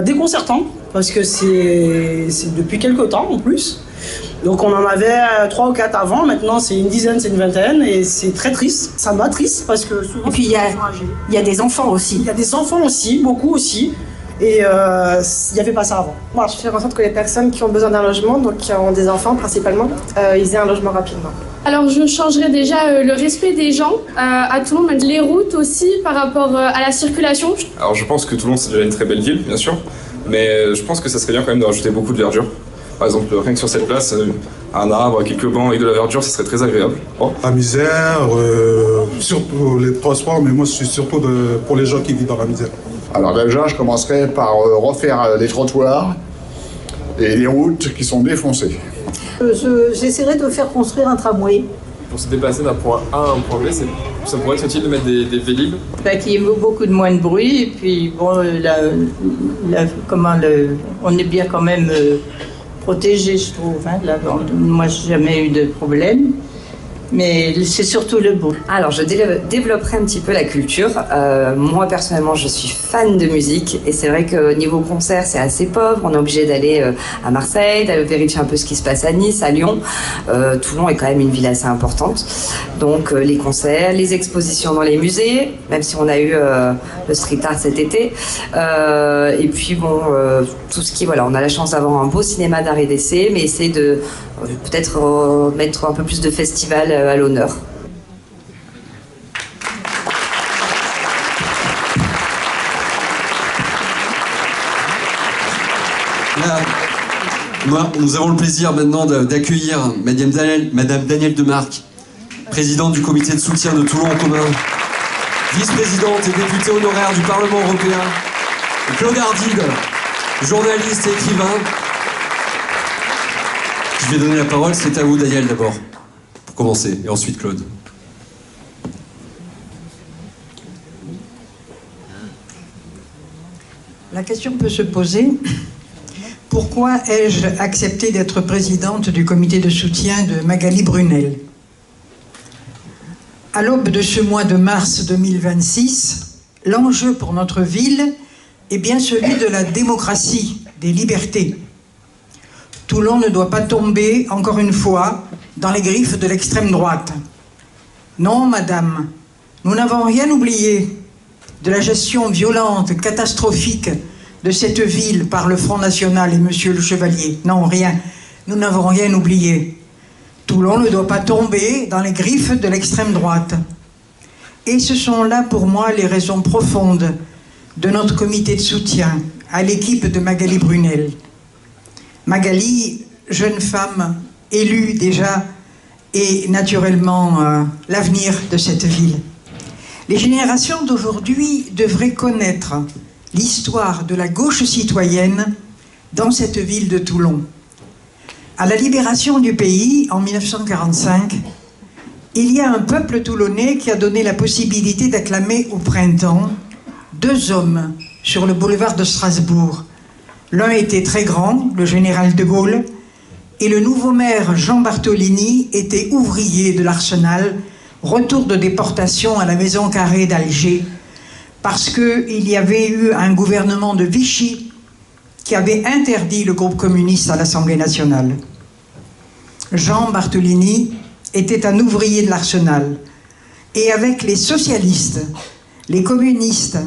déconcertant, parce que c'est depuis quelque temps en plus. Donc on en avait 3 ou 4 avant, maintenant c'est une dizaine, c'est une vingtaine, et c'est très triste. Ça m'a triste parce que souvent... Et puis il y a des enfants aussi. Il y a des enfants aussi, beaucoup aussi, et il n'y avait pas ça avant. Voilà. Je fais en sorte que les personnes qui ont besoin d'un logement, donc qui ont des enfants principalement, ils aient un logement rapidement. Alors je changerais déjà le respect des gens à Toulon, les routes aussi par rapport à la circulation. Alors je pense que Toulon c'est déjà une très belle ville, bien sûr, mais je pense que ça serait bien quand même de rajouter beaucoup de verdure. Par exemple, rien que sur cette place, un arbre, quelques bancs avec de la verdure, ça serait très agréable. Oh. La misère, surtout les transports, mais moi je suis surtout pour les gens qui vivent dans la misère. Alors déjà, je commencerai par refaire les trottoirs et les routes qui sont défoncées. J'essaierai de faire construire un tramway. Pour se déplacer d'un point A à un point B, ça pourrait être utile de mettre des vélib. Qu'il y ait beaucoup de moins de bruit, et puis bon, on est bien quand même protégé, je trouve. Hein, là, bon, moi, j'ai jamais eu de problème. Mais c'est surtout le beau. Alors, je développerai un petit peu la culture. Moi, personnellement, je suis fan de musique. Et c'est vrai qu'au niveau concert, c'est assez pauvre. On est obligé d'aller à Marseille, d'aller vérifier un peu ce qui se passe à Nice, à Lyon. Toulon est quand même une ville assez importante. Donc, les concerts, les expositions dans les musées, même si on a eu le street art cet été. Et puis, bon, tout ce qui... Voilà, on a la chance d'avoir un beau cinéma d'art et d'essai, mais essayer de... peut-être mettre un peu plus de festivals à l'honneur. Nous avons le plaisir maintenant d'accueillir Madame Danielle Demarque, présidente du comité de soutien de Toulon en commun, vice-présidente et députée honoraire du Parlement européen, et Claude Ardide, journaliste et écrivain. Je vais donner la parole, c'est à vous Danielle d'abord, pour commencer, et ensuite Claude. La question peut se poser, pourquoi ai-je accepté d'être présidente du comité de soutien de Magali Brunel? À l'aube de ce mois de mars 2026, l'enjeu pour notre ville est bien celui de la démocratie, des libertés. Toulon ne doit pas tomber, encore une fois, dans les griffes de l'extrême droite. Non, madame, nous n'avons rien oublié de la gestion violente, catastrophique de cette ville par le Front National et Monsieur le Chevalier. Non, rien. Nous n'avons rien oublié. Toulon ne doit pas tomber dans les griffes de l'extrême droite. Et ce sont là, pour moi, les raisons profondes de notre comité de soutien à l'équipe de Magali Brunel. Magali, jeune femme, élue déjà, est naturellement l'avenir de cette ville. Les générations d'aujourd'hui devraient connaître l'histoire de la gauche citoyenne dans cette ville de Toulon. À la libération du pays, en 1945, il y a un peuple toulonnais qui a donné la possibilité d'acclamer au printemps 2 hommes sur le boulevard de Strasbourg. L'un était très grand, le général de Gaulle, et le nouveau maire Jean Bartolini était ouvrier de l'Arsenal, retour de déportation à la Maison Carrée d'Alger, parce qu'il y avait eu un gouvernement de Vichy qui avait interdit le groupe communiste à l'Assemblée nationale. Jean Bartolini était un ouvrier de l'Arsenal, et avec les socialistes, les communistes,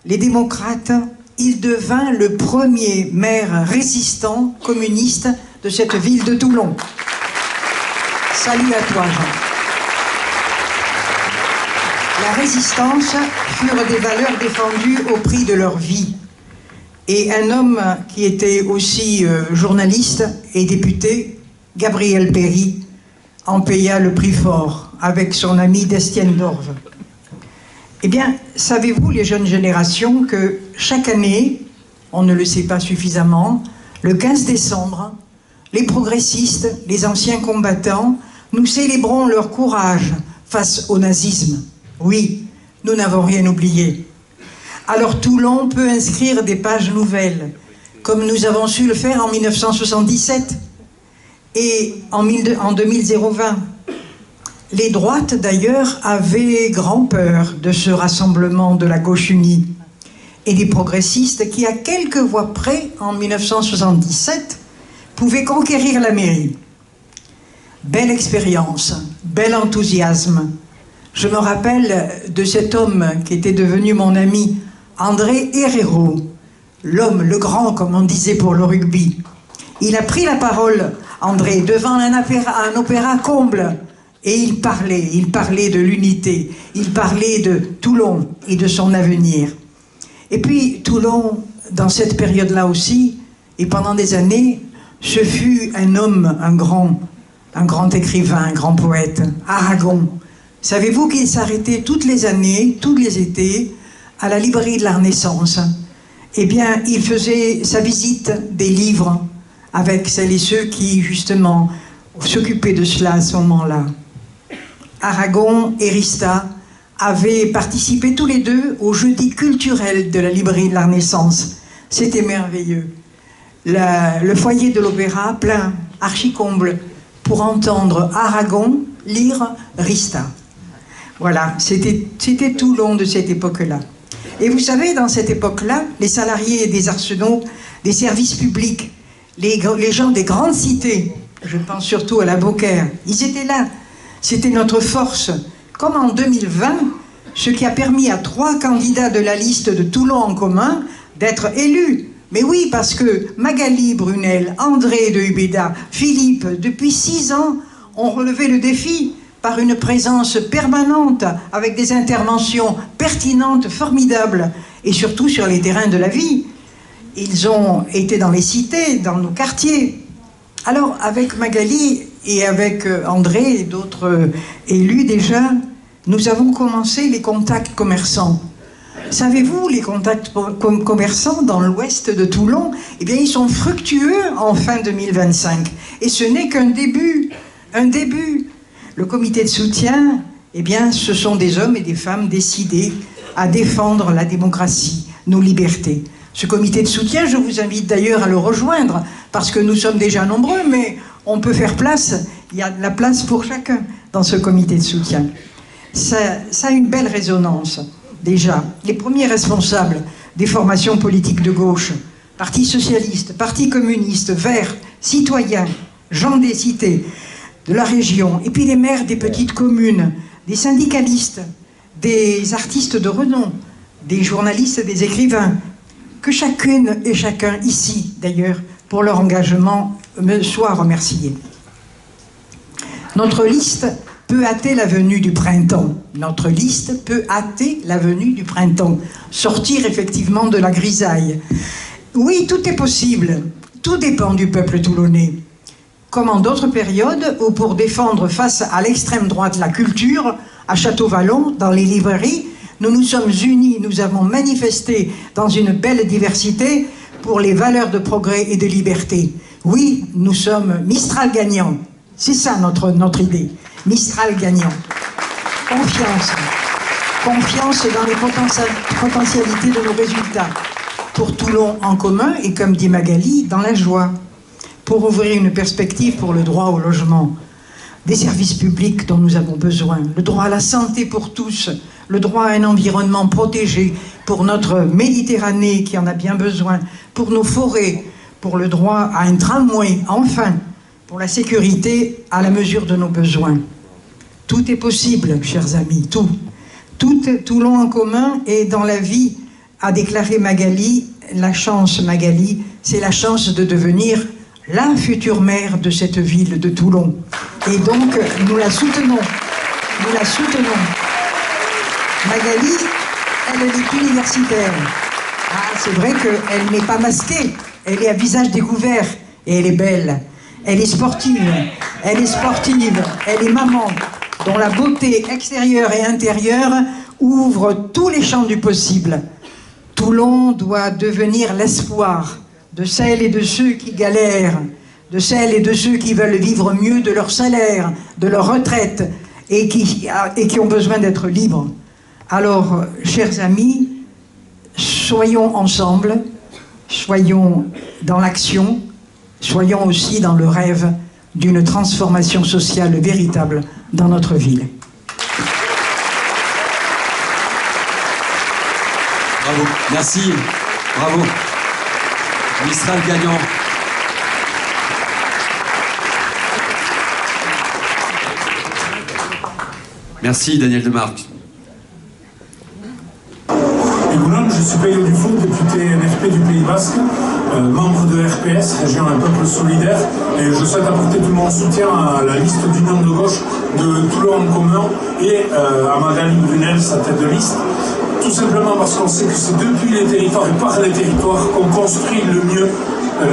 les démocrates, il devint le premier maire résistant communiste de cette ville de Toulon. Salut à toi, Jean. La résistance furent des valeurs défendues au prix de leur vie. Et un homme qui était aussi journaliste et député, Gabriel Péry, en paya le prix fort avec son ami Destienne d'Orve. Eh bien, savez-vous, les jeunes générations, que chaque année, on ne le sait pas suffisamment, le 15 décembre, les progressistes, les anciens combattants, nous célébrons leur courage face au nazisme. Oui, nous n'avons rien oublié. Alors Toulon peut inscrire des pages nouvelles, comme nous avons su le faire en 1977 et en 2020. Les droites, d'ailleurs, avaient grand peur de ce rassemblement de la gauche unie. Et des progressistes qui, à quelques voix près, en 1977, pouvaient conquérir la mairie. Belle expérience, bel enthousiasme. Je me rappelle de cet homme qui était devenu mon ami, André Herrero, l'homme, le grand, comme on disait pour le rugby. Il a pris la parole, André, devant un opéra comble, et il parlait de l'unité, il parlait de Toulon et de son avenir. Et puis Toulon, dans cette période-là aussi, et pendant des années, ce fut un homme, un grand écrivain, un grand poète, Aragon. Savez-vous qu'il s'arrêtait toutes les années, tous les étés, à la librairie de la Renaissance? Eh bien, il faisait sa visite des livres avec celles et ceux qui, justement, s'occupaient de cela à ce moment-là. Aragon et Rista avaient participé tous les deux au jeudi culturel de la librairie de la Renaissance. C'était merveilleux. Le foyer de l'opéra plein, archi-comble, pour entendre Aragon lire Rista. Voilà, c'était Toulon de cette époque-là. Et vous savez, dans cette époque-là, les salariés des arsenaux, des services publics, les gens des grandes cités, je pense surtout à la Beaucaire, ils étaient là. C'était notre force. Comme en 2020, ce qui a permis à 3 candidats de la liste de Toulon en commun d'être élus. Mais oui, parce que Magali Brunel, André de Hubeda, Philippe, depuis 6 ans, ont relevé le défi par une présence permanente, avec des interventions pertinentes, formidables, et surtout sur les terrains de la vie. Ils ont été dans les cités, dans nos quartiers. Alors, avec Magali et avec André et d'autres élus déjà, nous avons commencé les contacts commerçants. Savez-vous, les contacts commerçants dans l'ouest de Toulon, eh bien, ils sont fructueux en fin 2025. Et ce n'est qu'un début, un début. Le comité de soutien, eh bien, ce sont des hommes et des femmes décidés à défendre la démocratie, nos libertés. Ce comité de soutien, je vous invite d'ailleurs à le rejoindre, parce que nous sommes déjà nombreux, mais on peut faire place, il y a de la place pour chacun dans ce comité de soutien. Ça a une belle résonance, déjà. Les premiers responsables des formations politiques de gauche, Parti socialiste, Parti communiste, Verts, Citoyens, gens des cités, de la région, et puis les maires des petites communes, des syndicalistes, des artistes de renom, des journalistes, des écrivains, que chacune et chacun ici, d'ailleurs, pour leur engagement, me soit remercié. Notre liste peut hâter la venue du printemps. Notre liste peut hâter la venue du printemps. Sortir effectivement de la grisaille. Oui, tout est possible. Tout dépend du peuple toulonnais. Comme en d'autres périodes où, pour défendre face à l'extrême droite la culture, à Château-Vallon, dans les librairies, nous nous sommes unis, nous avons manifesté dans une belle diversité pour les valeurs de progrès et de liberté. Oui, nous sommes Mistral gagnant. C'est ça notre idée. Mistral gagnant. Confiance. Confiance dans les potentialités de nos résultats. Pour Toulon en commun et, comme dit Magali, dans la joie. Pour ouvrir une perspective pour le droit au logement. Des services publics dont nous avons besoin. Le droit à la santé pour tous. Le droit à un environnement protégé pour notre Méditerranée qui en a bien besoin. Pour nos forêts. Pour le droit à un tramway. Enfin, pour la sécurité à la mesure de nos besoins. Tout est possible, chers amis, tout. Toulon en commun et dans la vie, a déclaré Magali, la chance Magali, c'est la chance de devenir la future maire de cette ville de Toulon. Et donc, nous la soutenons. Nous la soutenons. Magali, elle est universitaire. Ah, c'est vrai qu'elle n'est pas masquée. Elle est à visage découvert. Et elle est belle. Elle est sportive. Elle est sportive. Elle est maman, dont la beauté extérieure et intérieure ouvre tous les champs du possible. Toulon doit devenir l'espoir de celles et de ceux qui galèrent, de celles et de ceux qui veulent vivre mieux de leur salaire, de leur retraite, et qui ont besoin d'être libres. Alors, chers amis, soyons ensemble, soyons dans l'action, soyons aussi dans le rêve d'une transformation sociale véritable dans notre ville. Bravo, merci, bravo. Mistral gagnant. Merci Daniel Demarque. Je suis Payot Dufault, député NFP du Pays Basque, membre de RPS, Région Un Peuple Solidaire, et je souhaite apporter tout mon soutien à la liste d'Union de gauche de Toulon en commun et à Magali Brunel, sa tête de liste. Tout simplement parce qu'on sait que c'est depuis les territoires et par les territoires qu'on construit le mieux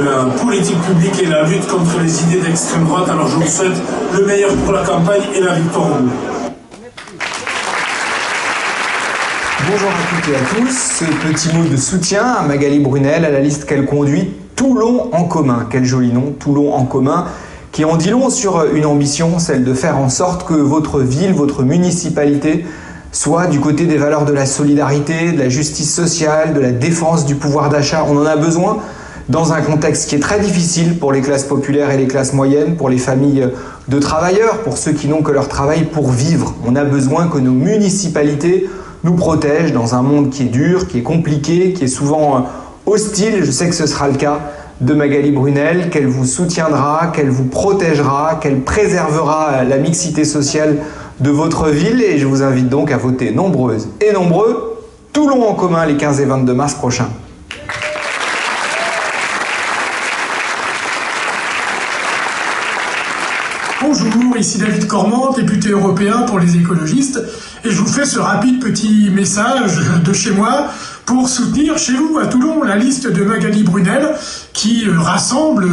la politique publique et la lutte contre les idées d'extrême droite. Alors je vous souhaite le meilleur pour la campagne et la victoire au bout. Bonjour à toutes et à tous. Ce petit mot de soutien à Magali Brunel, à la liste qu'elle conduit, Toulon en commun. Quel joli nom, Toulon en commun, qui en dit long sur une ambition, celle de faire en sorte que votre ville, votre municipalité, soit du côté des valeurs de la solidarité, de la justice sociale, de la défense du pouvoir d'achat. On en a besoin dans un contexte qui est très difficile pour les classes populaires et les classes moyennes, pour les familles de travailleurs, pour ceux qui n'ont que leur travail pour vivre. On a besoin que nos municipalités nous protègent dans un monde qui est dur, qui est compliqué, qui est souvent hostile. Je sais que ce sera le cas de Magali Brunel, qu'elle vous soutiendra, qu'elle vous protégera, qu'elle préservera la mixité sociale de votre ville. Et je vous invite donc à voter nombreuses et nombreux Toulon en commun les 15 et 22 mars prochains. Bonjour, ici David Cormand, député européen pour les écologistes, et je vous fais ce rapide petit message de chez moi pour soutenir chez vous à Toulon la liste de Magali Brunel qui rassemble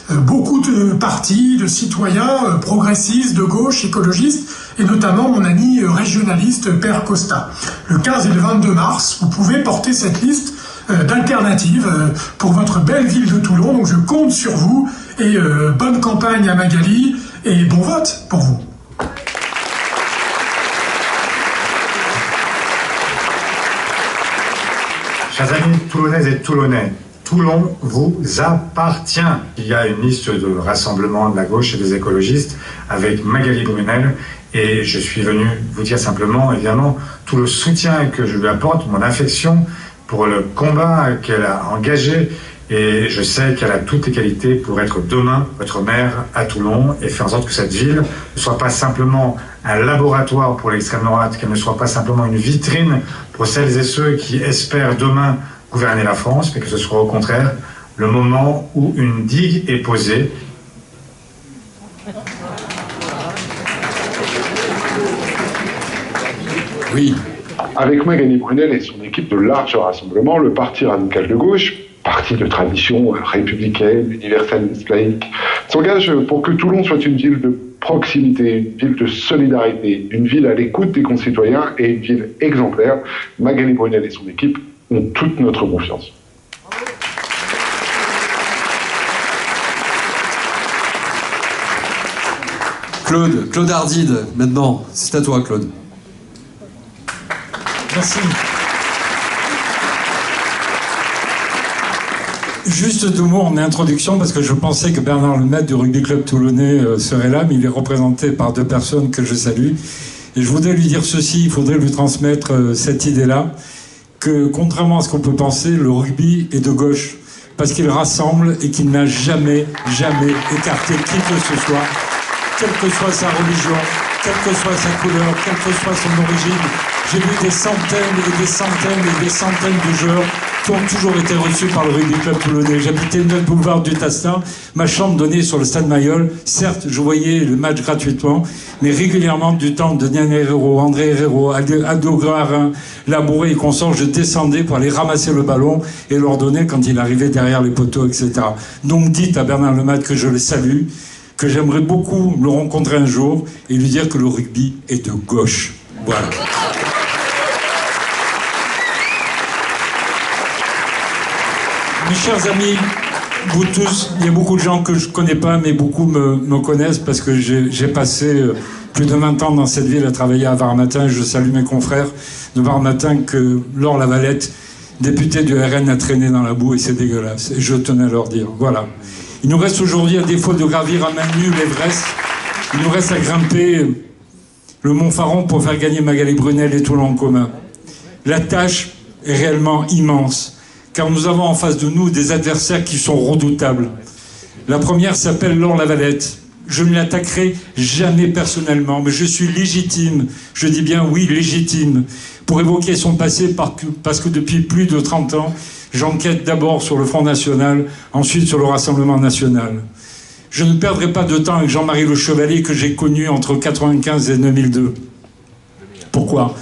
beaucoup de partis, de citoyens progressistes, de gauche, écologistes, et notamment mon ami régionaliste Père Costa. Le 15 et le 22 mars, vous pouvez porter cette liste d'alternatives pour votre belle ville de Toulon, donc je compte sur vous, et bonne campagne à Magali, et bon vote pour vous. Chers amis toulonnaises et toulonnais, Toulon vous appartient. Il y a une liste de rassemblement de la gauche et des écologistes avec Magali Brunel, et je suis venu vous dire simplement, évidemment, tout le soutien que je lui apporte, mon affection pour le combat qu'elle a engagé, et je sais qu'elle a toutes les qualités pour être demain votre maire à Toulon et faire en sorte que cette ville ne soit pas simplement un laboratoire pour l'extrême droite, qu'elle ne soit pas simplement une vitrine pour celles et ceux qui espèrent demain gouverner la France, mais que ce soit au contraire le moment où une digue est posée. Oui. Avec Magali Brunel et son équipe de large rassemblement, le Parti radical de gauche, parti de tradition républicaine, universaliste, laïque, s'engage pour que Toulon soit une ville de proximité, une ville de solidarité, une ville à l'écoute des concitoyens et une ville exemplaire. Magali Brunel et son équipe ont toute notre confiance. Claude Ardide, maintenant, c'est à toi Claude. Merci. Juste deux mots en introduction, parce que je pensais que Bernard Lemaitre du Rugby Club Toulonnais serait là, mais il est représenté par deux personnes que je salue. Et je voudrais lui dire ceci, il faudrait lui transmettre cette idée-là, que contrairement à ce qu'on peut penser, le rugby est de gauche, parce qu'il rassemble et qu'il n'a jamais écarté qui que ce soit, quelle que soit sa religion, quelle que soit sa couleur, quelle que soit son origine. J'ai vu des centaines et des centaines et des centaines de joueurs qui ont toujours été reçus par le Rugby Club Toulonnais. J'habitais le boulevard du Tassin, ma chambre donnait sur le stade Mayol. Certes, je voyais le match gratuitement, mais régulièrement, du temps de Daniel Herrero, André Herrero, Aldo Grarin, Labouré et consorts, je descendais pour aller ramasser le ballon et leur donner quand il arrivait derrière les poteaux, etc. Donc dites à Bernard Lemaitre que je le salue, que j'aimerais beaucoup le rencontrer un jour et lui dire que le rugby est de gauche. Voilà. Mes chers amis, vous tous, il y a beaucoup de gens que je ne connais pas, mais beaucoup me connaissent parce que j'ai passé plus de 20 ans dans cette ville, à travailler à Var-Matin. Je salue mes confrères de Var-Matin que Laure Lavalette, députée du RN, a traîné dans la boue et c'est dégueulasse. Et je tenais à leur dire, voilà. Il nous reste aujourd'hui, à défaut de gravir à main nue l'Everest, il nous reste à grimper le Mont Faron pour faire gagner Magali Brunel et Toulon en commun. La tâche est réellement immense, car nous avons en face de nous des adversaires qui sont redoutables. La première s'appelle Laure Lavalette. Je ne l'attaquerai jamais personnellement, mais je suis légitime, je dis bien oui, légitime, pour évoquer son passé parce que depuis plus de 30 ans, j'enquête d'abord sur le Front National, ensuite sur le Rassemblement National. Je ne perdrai pas de temps avec Jean-Marie Le Chevalier que j'ai connu entre 1995 et 2002. Pourquoi ?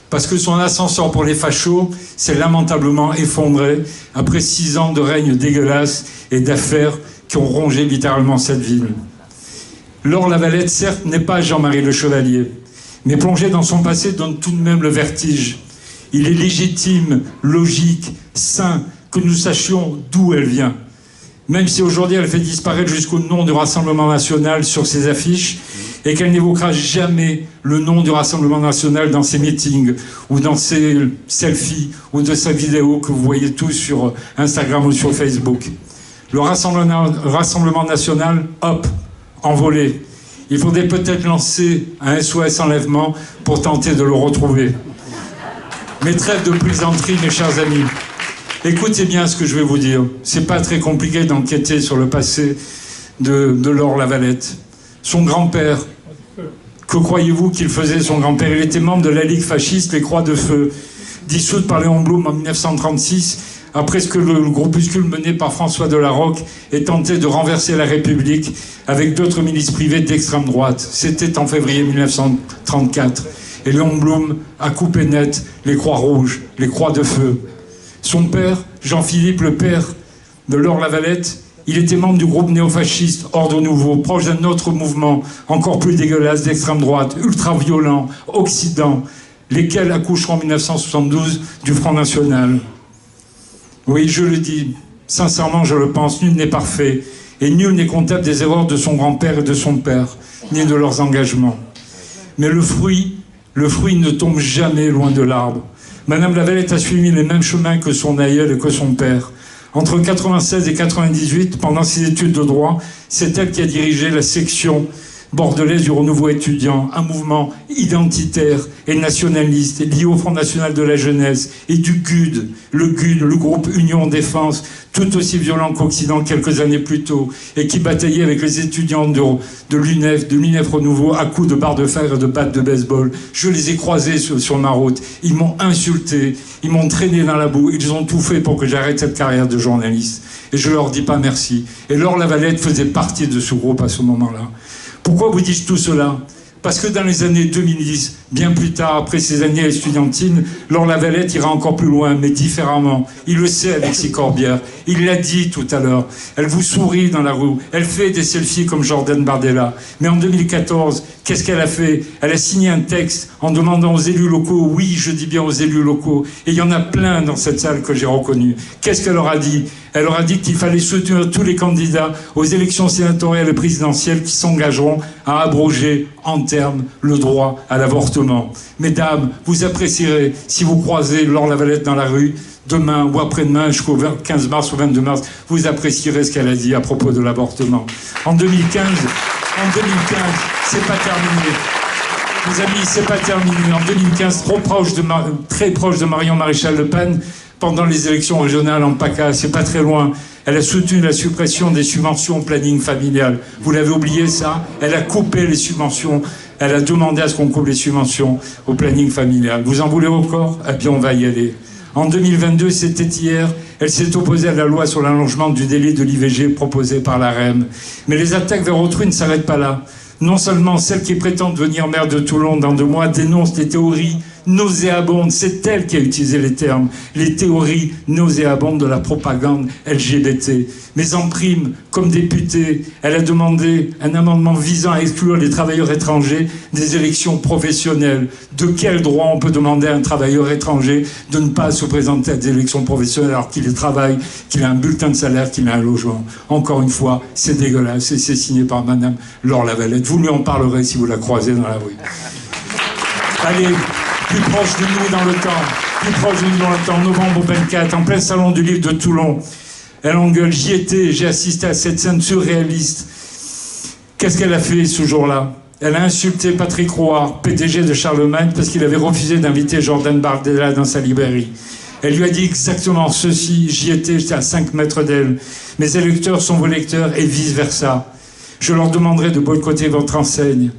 Parce que son ascenseur pour les fachos s'est lamentablement effondré après 6 ans de règne dégueulasse et d'affaires qui ont rongé littéralement cette ville. Laure Lavalette, certes, n'est pas Jean-Marie Le Chevalier, mais plongé dans son passé donne tout de même le vertige. Il est légitime, logique, sain, que nous sachions d'où elle vient. Même si aujourd'hui elle fait disparaître jusqu'au nom du Rassemblement National sur ses affiches et qu'elle n'évoquera jamais le nom du Rassemblement National dans ses meetings ou dans ses selfies ou de sa vidéo que vous voyez tous sur Instagram ou sur Facebook. Le Rassemblement National, hop, envolé. Il faudrait peut-être lancer un SOS enlèvement pour tenter de le retrouver. Mais trêve de plaisanterie, mes chers amis. Écoutez bien ce que je vais vous dire. C'est pas très compliqué d'enquêter sur le passé de Laure Lavalette. Son grand-père, que croyez-vous qu'il faisait, son grand-père? Il était membre de la Ligue fasciste Les Croix de Feu, dissoute par Léon Blum en 1936, après ce que le groupuscule mené par François Delarocque ait tenté de renverser la République avec d'autres milices privées d'extrême droite. C'était en février 1934. Et Léon Blum a coupé net les Croix rouges, les Croix de Feu. Son père, Jean-Philippe, le père de Laure Lavalette, il était membre du groupe néofasciste Ordre Nouveau, proche d'un autre mouvement encore plus dégueulasse d'extrême droite, ultra-violent, occident, lesquels accoucheront en 1972 du Front National. Oui, je le dis, sincèrement je le pense, nul n'est parfait, et nul n'est comptable des erreurs de son grand-père et de son père, ni de leurs engagements. Mais le fruit ne tombe jamais loin de l'arbre. Madame Lavalette a suivi les mêmes chemins que son aïeul et que son père. Entre 1996 et 1998, pendant ses études de droit, c'est elle qui a dirigé la section bordelaise du Renouveau étudiant, un mouvement identitaire et nationaliste lié au Front National de la Jeunesse et du GUD, le groupe Union Défense, tout aussi violent qu'Occident quelques années plus tôt, et qui bataillait avec les étudiants de l'UNEF Renouveau à coups de barres de fer et de battes de baseball. Je les ai croisés sur ma route. Ils m'ont insulté, ils m'ont traîné dans la boue, ils ont tout fait pour que j'arrête cette carrière de journaliste. Et je leur dis pas merci. Et Laure Lavalette faisait partie de ce groupe à ce moment-là. Pourquoi vous dis-je tout cela? Parce que dans les années 2010, bien plus tard, après ces années estudiantines, Laure Lavalette ira encore plus loin, mais différemment. Il le sait, Alexis Corbière. Il l'a dit tout à l'heure. Elle vous sourit dans la rue. Elle fait des selfies comme Jordan Bardella. Mais en 2014, qu'est-ce qu'elle a fait? Elle a signé un texte en demandant aux élus locaux, oui, je dis bien aux élus locaux, et il y en a plein dans cette salle que j'ai reconnus. Qu'est-ce qu'elle leur a dit? Elle leur a dit qu'il fallait soutenir tous les candidats aux élections sénatoriales et présidentielles qui s'engageront à abroger en termes le droit à l'avortement. Mesdames, vous apprécierez si vous croisez Laure Lavalette dans la rue demain ou après-demain jusqu'au 15 mars ou 22 mars, vous apprécierez ce qu'elle a dit à propos de l'avortement. En 2015, c'est pas terminé. Les amis, c'est pas terminé. En 2015, très proche de Marion Maréchal Le Pen, pendant les élections régionales en PACA, c'est pas très loin, elle a soutenu la suppression des subventions au planning familial. Vous l'avez oublié ça? Elle a coupé les subventions, elle a demandé à ce qu'on coupe les subventions au planning familial. Vous en voulez encore? Eh bien, on va y aller. En 2022, c'était hier, elle s'est opposée à la loi sur l'allongement du délai de l'IVG proposée par la REM. Mais les attaques vers autrui ne s'arrêtent pas là. Non seulement celle qui prétend devenir maire de Toulon dans 2 mois dénonce les théories nauséabonde, c'est elle qui a utilisé les termes, les théories nauséabondes de la propagande LGBT. Mais en prime, comme députée, elle a demandé un amendement visant à exclure les travailleurs étrangers des élections professionnelles. De quel droit on peut demander à un travailleur étranger de ne pas se présenter à des élections professionnelles alors qu'il travaille, qu'il a un bulletin de salaire, qu'il a un logement? Encore une fois, c'est dégueulasse et c'est signé par Madame Laure Lavalette. Vous lui en parlerez si vous la croisez dans la rue. Allez, plus proche de nous dans le temps, plus proche de nous dans le temps, novembre 24, en plein salon du livre de Toulon. Elle engueule, j'y étais, j'ai assisté à cette scène surréaliste. Qu'est-ce qu'elle a fait ce jour-là? Elle a insulté Patrick Roy, PDG de Charlemagne, parce qu'il avait refusé d'inviter Jordan Bardella dans sa librairie. Elle lui a dit exactement ceci, j'y étais, j'étais à 5 mètres d'elle. Mes électeurs sont vos lecteurs et vice-versa. Je leur demanderai de boycotter votre enseigne.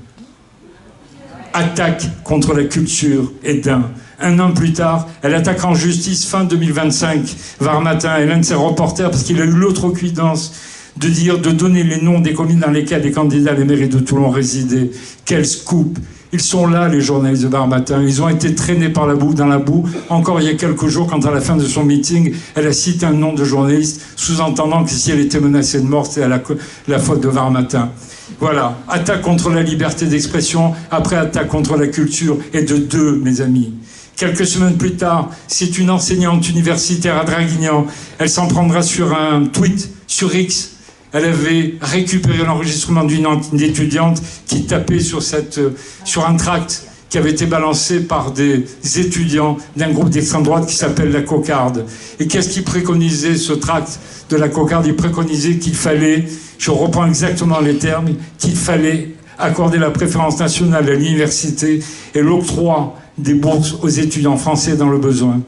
Attaque contre la culture et d'un. Un an plus tard, elle attaque en justice fin 2025 Varmatin et l'un de ses reporters parce qu'il a eu l'outrecuidance de donner les noms des communes dans lesquelles les candidats à la mairie de Toulon résidaient. Quel scoop! Ils sont là, les journalistes de Varmatin. Ils ont été traînés par la boue, dans la boue, encore il y a quelques jours, quand à la fin de son meeting, elle a cité un nom de journaliste, sous-entendant que si elle était menacée de mort, c'était la faute de Varmatin. Voilà, attaque contre la liberté d'expression, après attaque contre la culture, et de deux, mes amis. Quelques semaines plus tard, c'est une enseignante universitaire à Draguignan. Elle s'en prendra sur un tweet, sur X. Elle avait récupéré l'enregistrement d'une étudiante qui tapait sur un tract qui avait été balancé par des étudiants d'un groupe d'extrême droite qui s'appelle la Cocarde. Et qu'est-ce qu'il préconisait, ce tract de la Cocarde? Il préconisait qu'il fallait, je reprends exactement les termes, qu'il fallait accorder la préférence nationale à l'université et l'octroi des bourses aux étudiants français dans le besoin.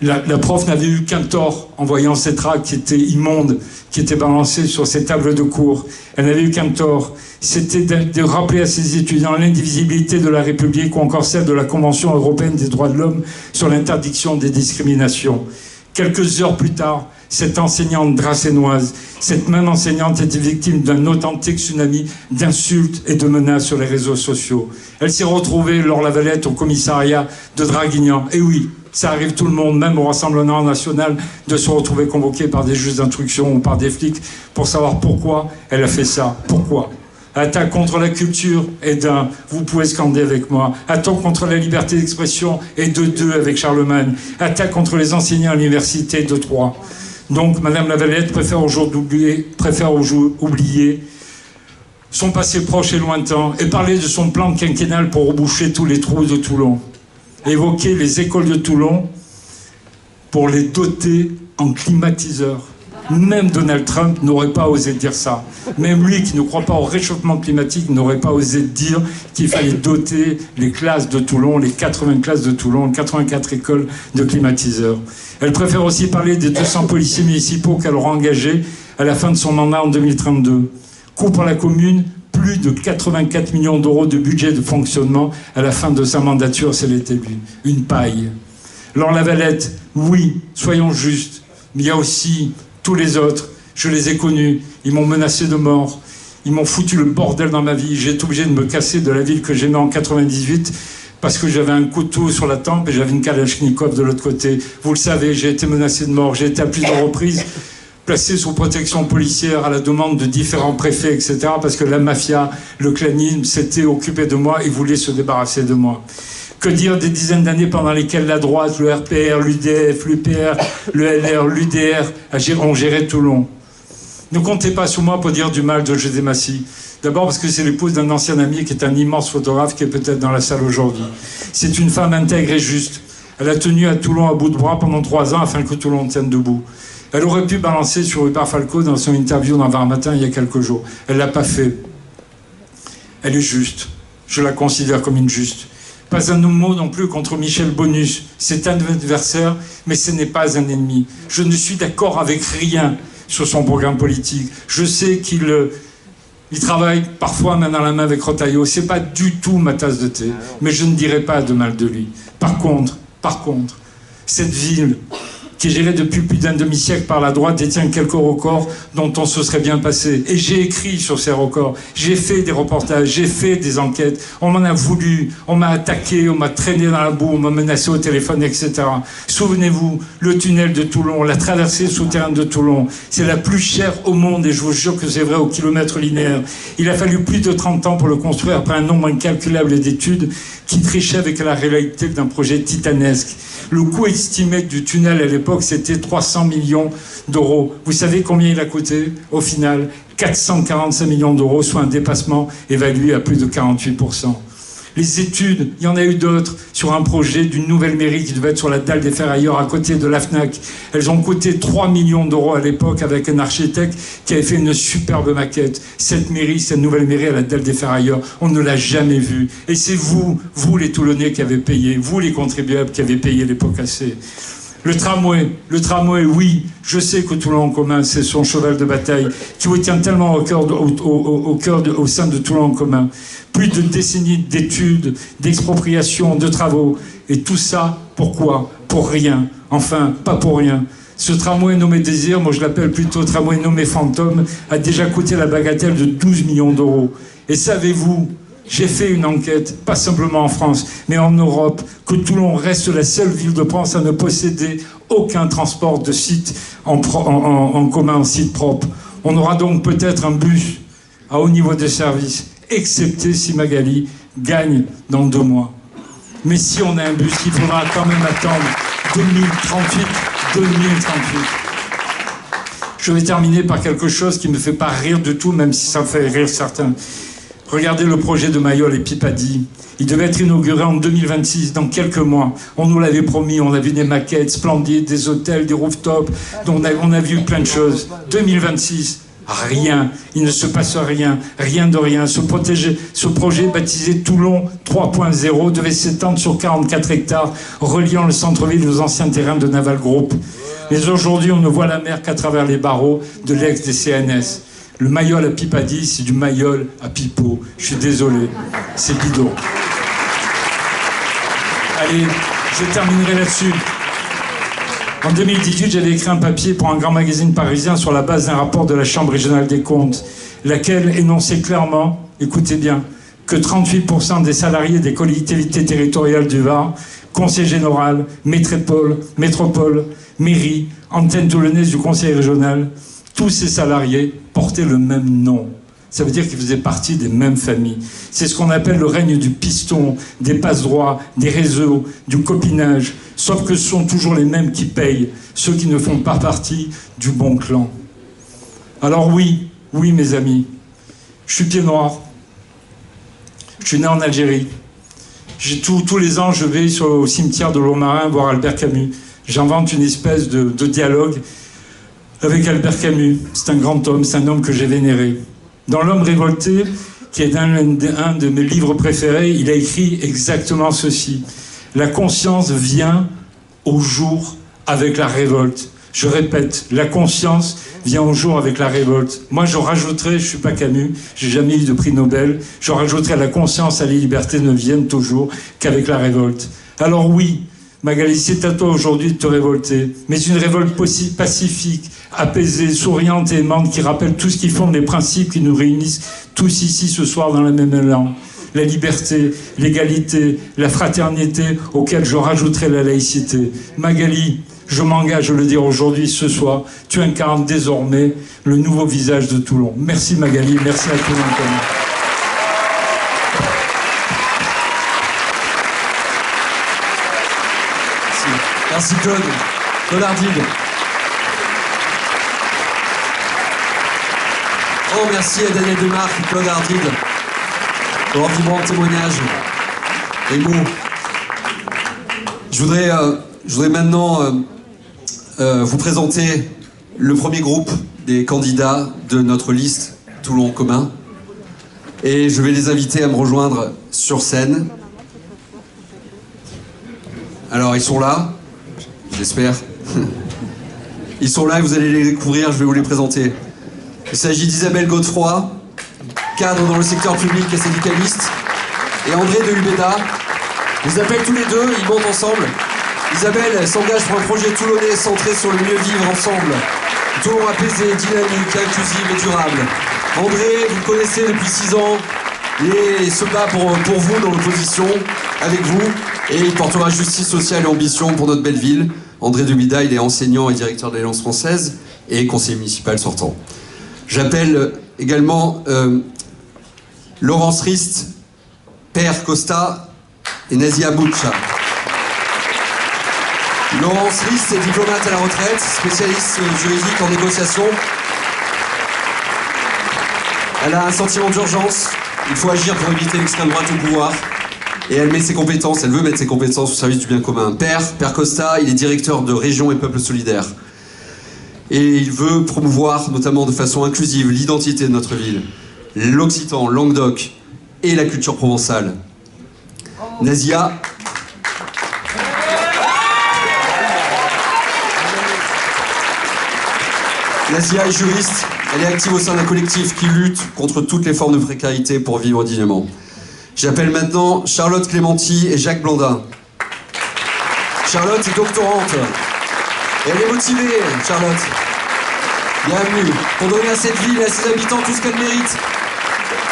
La prof n'avait eu qu'un tort en voyant ces tracts qui étaient immondes, qui étaient balancés sur ses tables de cours. Elle n'avait eu qu'un tort, c'était de rappeler à ses étudiants l'indivisibilité de la République ou encore celle de la Convention européenne des droits de l'homme sur l'interdiction des discriminations. Quelques heures plus tard, cette enseignante dracénoise, cette même enseignante était victime d'un authentique tsunami d'insultes et de menaces sur les réseaux sociaux. Elle s'est retrouvée, Laure Lavalette, au commissariat de Draguignan. Et oui, ça arrive tout le monde, même au Rassemblement national, de se retrouver convoqué par des juges d'instruction ou par des flics pour savoir pourquoi elle a fait ça. Pourquoi? Attaque contre la culture et d'un, vous pouvez scander avec moi. Attaque contre la liberté d'expression et de deux avec Charlemagne. Attaque contre les enseignants à l'université de Troyes. Donc, Madame Lavalette préfère oublier son passé proche et lointain et parler de son plan quinquennal pour reboucher tous les trous de Toulon. Évoquer les écoles de Toulon pour les doter en climatiseurs. Même Donald Trump n'aurait pas osé dire ça. Même lui qui ne croit pas au réchauffement climatique n'aurait pas osé dire qu'il fallait doter les classes de Toulon, les 80 classes de Toulon, 84 écoles de climatiseurs. Elle préfère aussi parler des 200 policiers municipaux qu'elle aura engagés à la fin de son mandat en 2032. Coût pour la commune, plus de 84 millions d'euros de budget de fonctionnement à la fin de sa mandature, si elle est élue. Une paille. Laure Lavalette, oui, soyons justes, mais il y a aussi tous les autres, je les ai connus, ils m'ont menacé de mort, ils m'ont foutu le bordel dans ma vie, j'ai été obligé de me casser de la ville que j'aimais en 98 parce que j'avais un couteau sur la tempe et j'avais une Kalachnikov de l'autre côté. Vous le savez, j'ai été menacé de mort, j'ai été à plusieurs reprises placé sous protection policière à la demande de différents préfets, etc. parce que la mafia, le clanisme s'était occupé de moi et voulait se débarrasser de moi. Que dire des dizaines d'années pendant lesquelles la droite, le RPR, l'UDF, l'UPR, le LR, l'UDR ont géré Toulon. Ne comptez pas sur moi pour dire du mal de José Massy. D'abord parce que c'est l'épouse d'un ancien ami qui est un immense photographe qui est peut-être dans la salle aujourd'hui. C'est une femme intègre et juste. Elle a tenu à Toulon à bout de bras pendant 3 ans afin que Toulon tienne debout. Elle aurait pu balancer sur Hubert Falco dans son interview dans Varmatin il y a quelques jours. Elle ne l'a pas fait. Elle est juste. Je la considère comme une juste. Pas un mot non plus contre Michel Bonus. C'est un adversaire, mais ce n'est pas un ennemi. Je ne suis d'accord avec rien sur son programme politique. Je sais qu'il travaille parfois main dans la main avec Retailleau. C'est pas du tout ma tasse de thé, mais je ne dirai pas de mal de lui. Par contre, cette ville qui est géré depuis plus d'un demi-siècle par la droite, détient quelques records dont on se serait bien passé. Et j'ai écrit sur ces records, j'ai fait des reportages, j'ai fait des enquêtes, on m'en a voulu, on m'a attaqué, on m'a traîné dans la boue, on m'a menacé au téléphone, etc. Souvenez-vous, le tunnel de Toulon, la traversée souterraine de Toulon, c'est la plus chère au monde, et je vous jure que c'est vrai au kilomètre linéaire. Il a fallu plus de 30 ans pour le construire après un nombre incalculable d'études qui trichaient avec la réalité d'un projet titanesque. Le coût estimé du tunnel à l'époque, c'était 300 millions d'euros. Vous savez combien il a coûté au final? 445 millions d'euros, soit un dépassement évalué à plus de 48%. Les études, il y en a eu d'autres, sur un projet d'une nouvelle mairie qui devait être sur la dalle des Ferrailleurs à côté de la FNAC. Elles ont coûté 3 millions d'euros à l'époque avec un architecte qui avait fait une superbe maquette. Cette mairie, cette nouvelle mairie à la dalle des Ferrailleurs, on ne l'a jamais vue. Et c'est vous les Toulonnais qui avez payé, vous les contribuables qui avez payé les pots cassés. Le tramway, oui, je sais que Toulon en commun, c'est son cheval de bataille qui vous tient tellement au sein de Toulon en commun. Plus de décennies d'études, d'expropriations, de travaux. Et tout ça, pourquoi? Pour rien. Enfin, pas pour rien. Ce tramway nommé Désir, moi je l'appelle plutôt tramway nommé Fantôme, a déjà coûté la bagatelle de 12 millions d'euros. Et savez-vous, j'ai fait une enquête, pas simplement en France, mais en Europe, que Toulon reste la seule ville de France à ne posséder aucun transport de site en commun, en site propre. On aura donc peut-être un bus à haut niveau de service, excepté si Magali gagne dans 2 mois. Mais si on a un bus, il faudra quand même attendre 2038. Je vais terminer par quelque chose qui ne me fait pas rire du tout, même si ça fait rire certains. Regardez le projet de Mayol et Pipadi. Il devait être inauguré en 2026, dans quelques mois. On nous l'avait promis, on a vu des maquettes splendides, des hôtels, des rooftops, dont on a vu plein de choses. 2026, rien, il ne se passe rien, rien de rien. Ce projet baptisé Toulon 3.0 devait s'étendre sur 44 hectares, reliant le centre-ville aux anciens terrains de Naval Group. Mais aujourd'hui, on ne voit la mer qu'à travers les barreaux de l'ex des CNS. Le Mayol à Pipadi, c'est du Mayol à Pipeau. Je suis désolé, c'est bidon. Allez, je terminerai là-dessus. En 2018, j'avais écrit un papier pour un grand magazine parisien sur la base d'un rapport de la Chambre régionale des comptes, laquelle énonçait clairement, écoutez bien, que 38% des salariés des collectivités territoriales du Var, conseil général, métropole, mairie, antenne toulonnaise du conseil régional, tous ces salariés portaient le même nom. Ça veut dire qu'ils faisaient partie des mêmes familles. C'est ce qu'on appelle le règne du piston, des passe-droits, des réseaux, du copinage. Sauf que ce sont toujours les mêmes qui payent, ceux qui ne font pas partie du bon clan. Alors oui, mes amis, je suis pied noir. Je suis né en Algérie. Tous les ans, je vais au cimetière de Lourmarin voir Albert Camus. J'invente une espèce de dialogue avec Albert Camus. C'est un grand homme, c'est un homme que j'ai vénéré. Dans L'homme révolté, qui est un de mes livres préférés, il a écrit exactement ceci. La conscience vient au jour avec la révolte. Je répète, la conscience vient au jour avec la révolte. Moi, je rajouterais, je suis pas Camus, j'ai jamais eu de prix Nobel, je rajouterais la conscience et la liberté ne viennent toujours qu'avec la révolte. Alors oui, Magali, c'est à toi aujourd'hui de te révolter, mais une révolte pacifique, apaisée, souriante et aimante qui rappelle tout ce qui fonde les principes qui nous réunissent tous ici ce soir dans le même élan. La liberté, l'égalité, la fraternité, auxquelles je rajouterai la laïcité. Magali, je m'engage à le dire aujourd'hui, ce soir, tu incarnes désormais le nouveau visage de Toulon. Merci Magali, merci à Toulon. Merci Claude. Claude Ardide. Oh, merci à Daniel Demarque, Claude Ardide, pour leur vibrant témoignage et mots. Je voudrais maintenant vous présenter le premier groupe des candidats de notre liste Toulon en commun. Et je vais les inviter à me rejoindre sur scène. Alors, ils sont là. J'espère. Ils sont là et vous allez les découvrir, je vais vous les présenter. Il s'agit d'Isabelle Godefroy, cadre dans le secteur public et syndicaliste, et André de Ubeda. Je les appelle tous les deux, ils montent ensemble. Isabelle s'engage pour un projet toulonnais centré sur le mieux vivre ensemble. Toulon apaisé, dynamique, inclusive et durable. André, vous le connaissez depuis 6 ans, il se bat pour vous dans l'opposition, avec vous, et il portera justice sociale et ambition pour notre belle ville. André Dubida, il est enseignant et directeur de l'Alliance française et conseiller municipal sortant. J'appelle également Laurence Rist, Père Costa et Nazia Boucha. Laurence Rist est diplomate à la retraite, spécialiste juridique en négociation. Elle a un sentiment d'urgence. Il faut agir pour éviter l'extrême droite au pouvoir. Et elle met ses compétences, elle veut mettre ses compétences au service du bien commun. Père Costa, il est directeur de Région et Peuples Solidaires. Et il veut promouvoir, notamment de façon inclusive, l'identité de notre ville, l'occitan, Languedoc et la culture provençale. Nazia. Nazia est juriste, elle est active au sein d'un collectif qui lutte contre toutes les formes de précarité pour vivre dignement. J'appelle maintenant Charlotte Clémenti et Jacques Blandin. Charlotte est doctorante. Et elle est motivée, Charlotte. Bienvenue pour donner à cette ville et à ses habitants tout ce qu'elle mérite.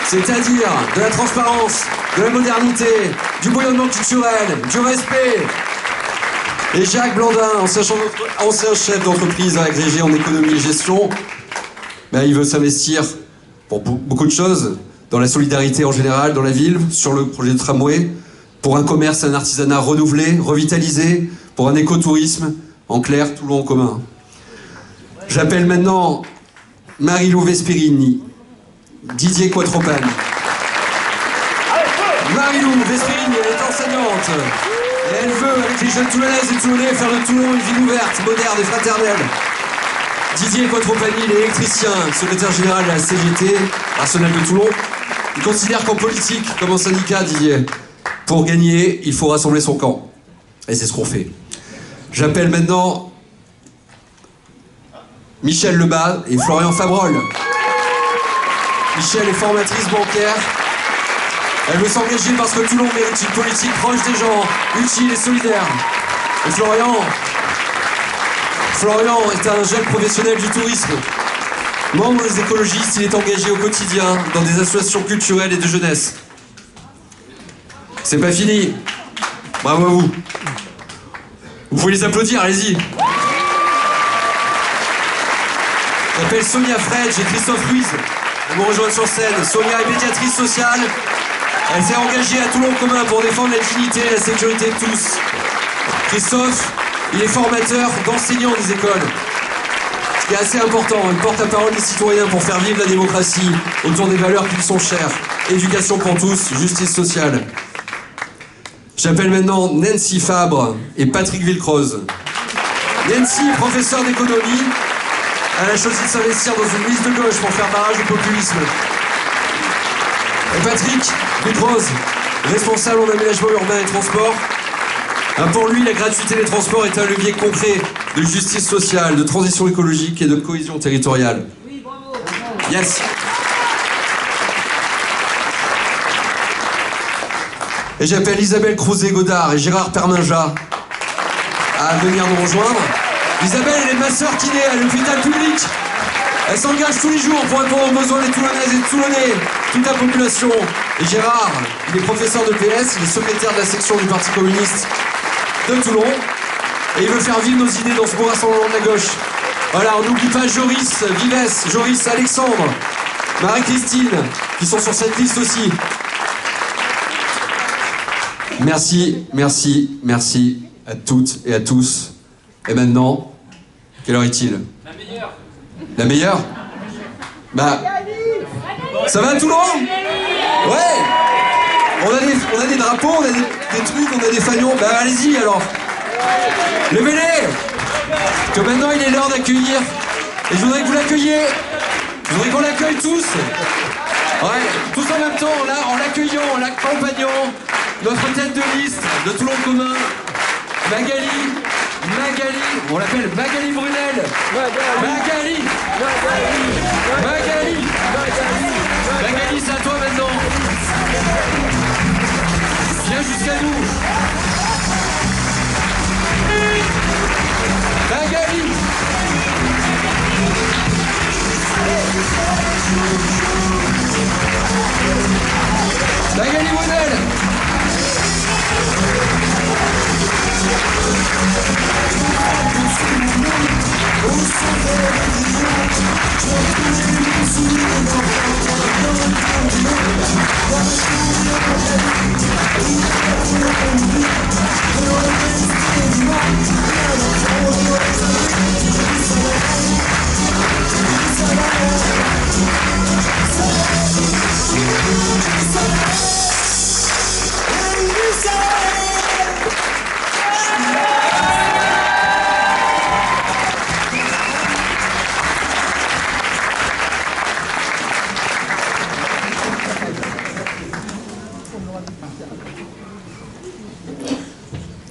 C'est-à-dire de la transparence, de la modernité, du bouillonnement culturel, du respect. Et Jacques Blandin, ancien chef d'entreprise agrégé en économie et gestion, il veut s'investir pour beaucoup de choses, dans la solidarité en général, dans la ville, sur le projet de tramway, pour un commerce et un artisanat renouvelé, revitalisé, pour un écotourisme, en clair, Toulon en commun. J'appelle maintenant Marie-Lou Vesperini, Didier Quatropane. Marie-Lou Vesperini, elle est enseignante. Et elle veut, avec les jeunes Toulonnaises et Toulonnais, faire de Toulon une ville ouverte, moderne et fraternelle. Didier Quatropani, il est électricien, secrétaire général de la CGT, Arsenal de Toulon. Il considère qu'en politique, comme en syndicat, Didier, pour gagner, il faut rassembler son camp. Et c'est ce qu'on fait. J'appelle maintenant Michel Lebas et Florian Fabrol. Michel est formatrice bancaire. Elle veut s'engager parce que Toulon mérite une politique proche des gens, utile et solidaire. Et Florian est un jeune professionnel du tourisme. Membre des écologistes, il est engagé au quotidien dans des associations culturelles et de jeunesse. C'est pas fini. Bravo à vous. Vous pouvez les applaudir, allez-y. J'appelle Sonia Fredge et Christophe Ruiz. Ils me rejoignent sur scène. Sonia est médiatrice sociale. Elle s'est engagée à Toulon en commun pour défendre la dignité et la sécurité de tous. Christophe, il est formateur d'enseignants des écoles. Ce qui est assez important, il porte la parole des citoyens pour faire vivre la démocratie autour des valeurs qui lui sont chères. Éducation pour tous, justice sociale. J'appelle maintenant Nancy Fabre et Patrick Villecroze. Nancy, professeure d'économie, elle a choisi de s'investir dans une liste de gauche pour faire barrage au populisme. Et Patrick Villecroze, responsable en aménagement urbain et transport. Pour lui, la gratuité des transports est un levier concret de justice sociale, de transition écologique et de cohésion territoriale. Oui, bravo. Yes. Et j'appelle Isabelle Crouzet-Godard et Gérard Perminja à venir nous rejoindre. Isabelle, elle est ma sœur kiné à l'hôpital public. Elle s'engage tous les jours pour répondre aux besoins des Toulonnaises et des Toulonnais, toute la population. Et Gérard, il est professeur de PS, il est secrétaire de la section du Parti communiste de Toulon. Et il veut faire vivre nos idées dans ce beau rassemblement de la gauche. Voilà, on n'oublie pas Joris Vives, Joris Alexandre, Marie-Christine, qui sont sur cette liste aussi. Merci, merci, merci à toutes et à tous. Et maintenant, quelle heure est-il? La meilleure. La meilleure? Ça va Toulon? Ouais. On a des drapeaux, on a des trucs, on a des fanions. Allez-y alors. Levez-les. Que maintenant il est l'heure d'accueillir. Et je voudrais que vous l'accueilliez. Je voudrais qu'on l'accueille tous. Ouais, tous en même temps, là, en l'accueillant, en l'accompagnant. Notre tête de liste de Toulon commun, Magali, on l'appelle Magali Brunel. Magali, c'est à toi maintenant. Viens jusqu'à nous.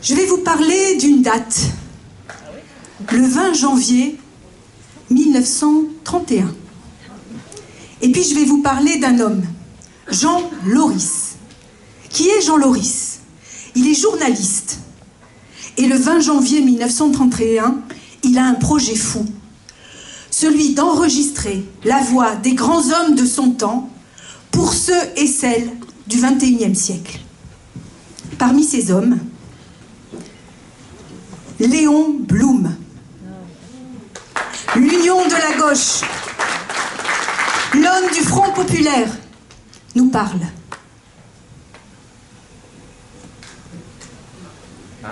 Je vais vous parler d'une date, le 20 janvier 1931. Et puis je vais vous parler d'un homme, Jean Loris. Qui est Jean Loris? Il est journaliste. Et le 20 janvier 1931, il a un projet fou. Celui d'enregistrer la voix des grands hommes de son temps pour ceux et celles du XXIe siècle. Parmi ces hommes, Léon Blum, l'Union de la gauche, l'homme du Front populaire, nous parle.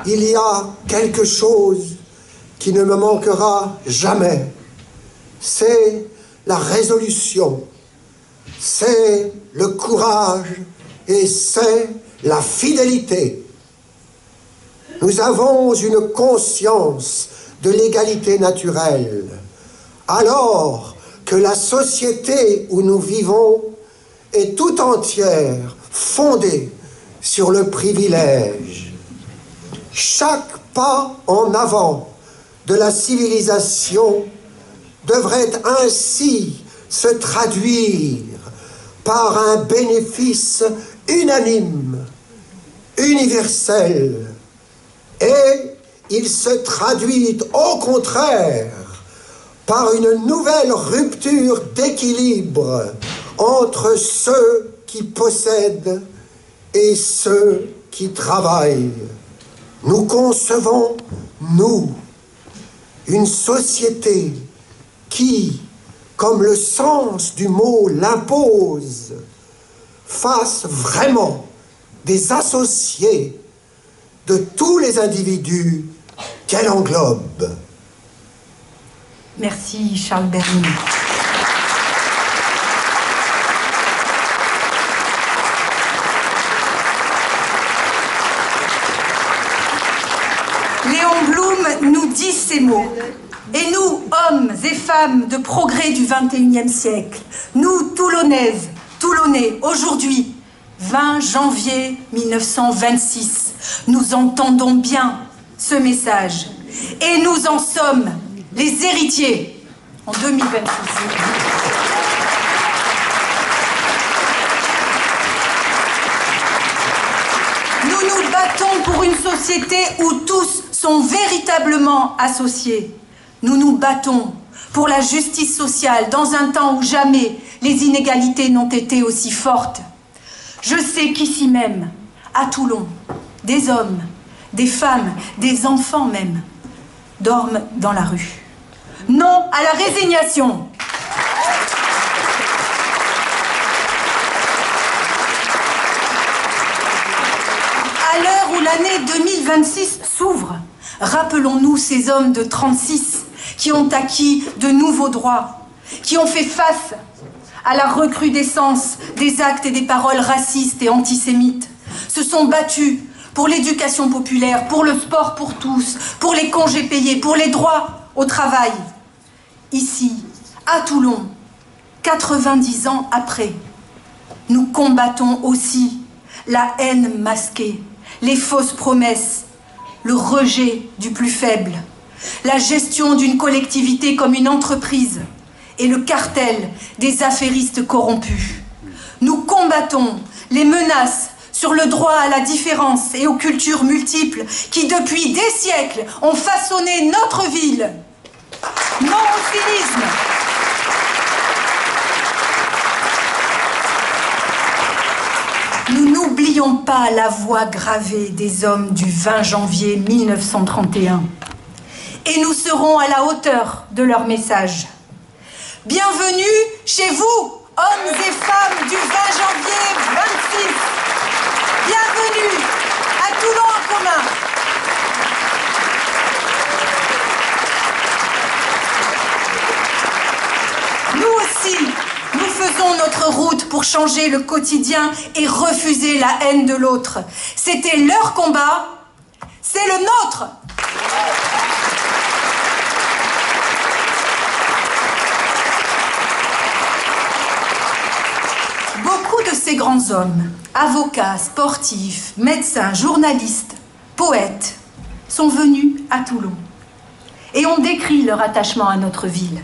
Il y a quelque chose qui ne me manquera jamais. C'est la résolution, c'est le courage et c'est la fidélité. Nous avons une conscience de l'égalité naturelle, alors que la société où nous vivons est tout entière fondée sur le privilège. Chaque pas en avant de la civilisation devrait ainsi se traduire par un bénéfice unanime, universel, et il se traduit au contraire par une nouvelle rupture d'équilibre entre ceux qui possèdent et ceux qui travaillent. Nous concevons, nous, une société qui, comme le sens du mot l'impose, fasse vraiment des associés de tous les individus qu'elle englobe. Merci Charles Berling. Léon Blum nous dit ces mots. Et nous, hommes et femmes de progrès du XXIe siècle, nous, Toulonnaises, Toulonnais, aujourd'hui, 20 janvier 1926, nous entendons bien ce message. Et nous en sommes les héritiers en 2026. Nous nous battons pour une société où tous sont véritablement associés. Nous nous battons pour la justice sociale dans un temps où jamais les inégalités n'ont été aussi fortes. Je sais qu'ici même, à Toulon, des hommes, des femmes, des enfants même, dorment dans la rue. Non à la résignation. À l'heure où l'année 2026 s'ouvre, rappelons-nous ces hommes de 36 qui ont acquis de nouveaux droits, qui ont fait face à la recrudescence des actes et des paroles racistes et antisémites, se sont battus pour l'éducation populaire, pour le sport pour tous, pour les congés payés, pour les droits au travail. Ici, à Toulon, 90 ans après, nous combattons aussi la haine masquée, les fausses promesses, le rejet du plus faible, la gestion d'une collectivité comme une entreprise et le cartel des affairistes corrompus. Nous combattons les menaces sur le droit à la différence et aux cultures multiples qui, depuis des siècles, ont façonné notre ville. Non au cynisme. Nous n'oublions pas la voix gravée des hommes du 20 janvier 1931. et nous serons à la hauteur de leur message. Bienvenue chez vous, hommes et femmes du 20 janvier 26. Bienvenue à Toulon en commun. Nous aussi, nous faisons notre route pour changer le quotidien et refuser la haine de l'autre. C'était leur combat, c'est le nôtre. Beaucoup de ces grands hommes, avocats, sportifs, médecins, journalistes, poètes, sont venus à Toulon et ont décrit leur attachement à notre ville.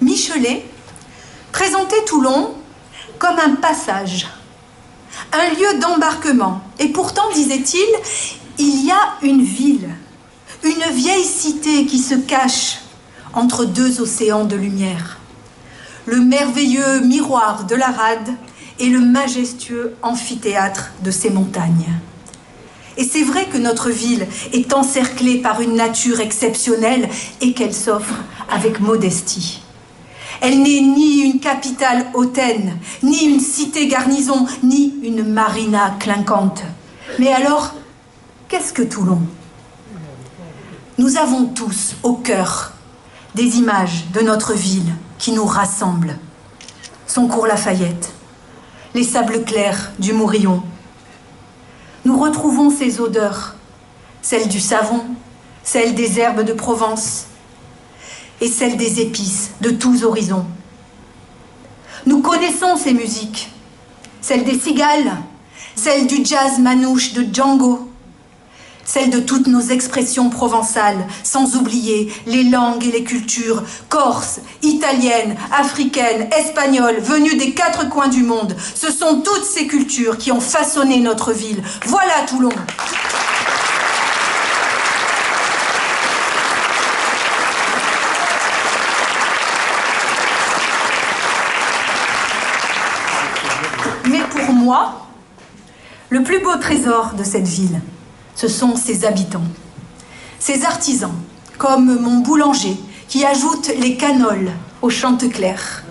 Michelet présentait Toulon comme un passage, un lieu d'embarquement. Et pourtant, disait-il, il y a une ville, une vieille cité qui se cache entre deux océans de lumière. Le merveilleux miroir de la Rade et le majestueux amphithéâtre de ses montagnes. Et c'est vrai que notre ville est encerclée par une nature exceptionnelle et qu'elle s'offre avec modestie. Elle n'est ni une capitale hautaine, ni une cité garnison, ni une marina clinquante. Mais alors, qu'est-ce que Toulon? Nous avons tous au cœur des images de notre ville qui nous rassemblent. Son cours Lafayette, les sables clairs du Mourillon. Nous retrouvons ces odeurs, celles du savon, celles des herbes de Provence, et celle des épices de tous horizons. Nous connaissons ces musiques, celle des cigales, celle du jazz manouche de Django, celle de toutes nos expressions provençales, sans oublier les langues et les cultures corses, italiennes, africaines, espagnoles, venues des 4 coins du monde. Ce sont toutes ces cultures qui ont façonné notre ville. Voilà Toulon. Mais pour moi, le plus beau trésor de cette ville, ce sont ses habitants, ses artisans, comme mon boulanger qui ajoute les canoles au Chanteclair,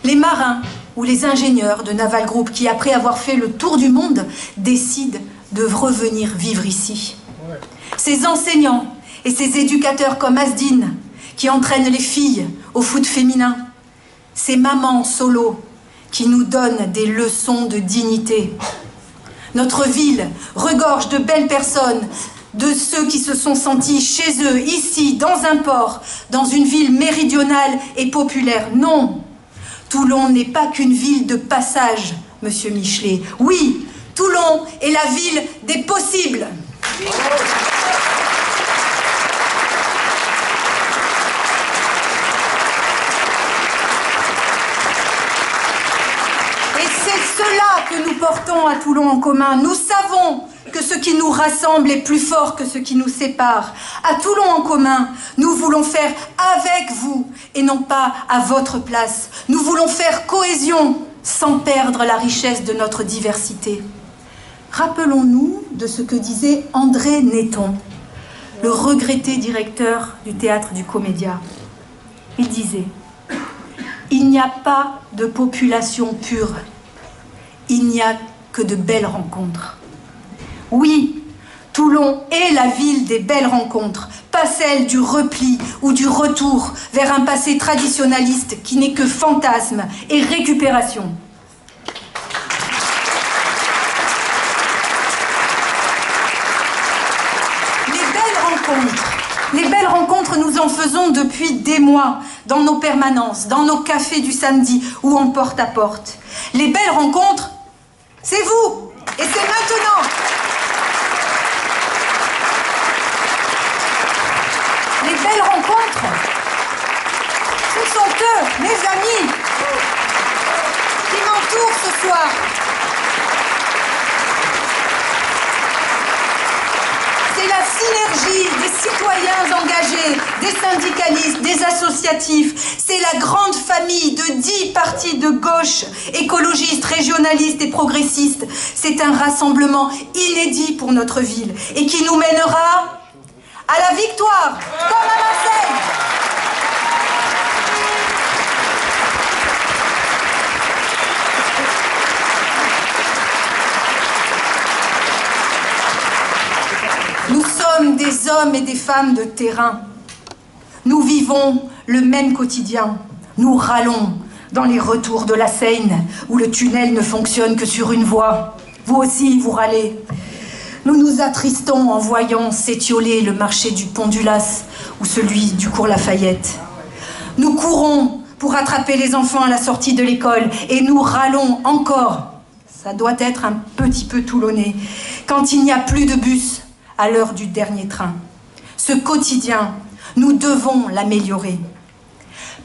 les marins ou les ingénieurs de Naval Group qui, après avoir fait le tour du monde, décident de revenir vivre ici. Ces enseignants et ces éducateurs comme Asdine qui entraînent les filles au foot féminin, ces mamans solo qui nous donnent des leçons de dignité. Notre ville regorge de belles personnes, de ceux qui se sont sentis chez eux, ici, dans un port, dans une ville méridionale et populaire. Non, Toulon n'est pas qu'une ville de passage, monsieur Michelet. Oui, Toulon est la ville des possibles. Cela que nous portons à Toulon en commun. Nous savons que ce qui nous rassemble est plus fort que ce qui nous sépare. À Toulon en commun, nous voulons faire avec vous et non pas à votre place. Nous voulons faire cohésion sans perdre la richesse de notre diversité. Rappelons-nous de ce que disait André Netton, le regretté directeur du théâtre du Comédia. Il disait « Il n'y a pas de population pure. Il n'y a que de belles rencontres. » Oui, Toulon est la ville des belles rencontres, pas celle du repli ou du retour vers un passé traditionnaliste qui n'est que fantasme et récupération. Les belles rencontres, nous en faisons depuis des mois, dans nos permanences, dans nos cafés du samedi ou en porte-à-porte. Les belles rencontres, c'est vous, et c'est maintenant. Les belles rencontres, ce sont eux, mes amis, qui m'entourent ce soir. C'est la synergie des citoyens engagés, des syndicalistes, des associatifs. C'est la grande famille de 10 partis de gauche, écologistes, régionalistes et progressistes. C'est un rassemblement inédit pour notre ville et qui nous mènera à la victoire, comme à Marseille. Nous sommes des hommes et des femmes de terrain. Nous vivons le même quotidien. Nous râlons dans les retours de la Seine, où le tunnel ne fonctionne que sur une voie. Vous aussi, vous râlez. Nous nous attristons en voyant s'étioler le marché du Pont du Las ou celui du cours Lafayette. Nous courons pour attraper les enfants à la sortie de l'école et nous râlons encore. Ça doit être un petit peu toulonnais quand il n'y a plus de bus à l'heure du dernier train. Ce quotidien, nous devons l'améliorer.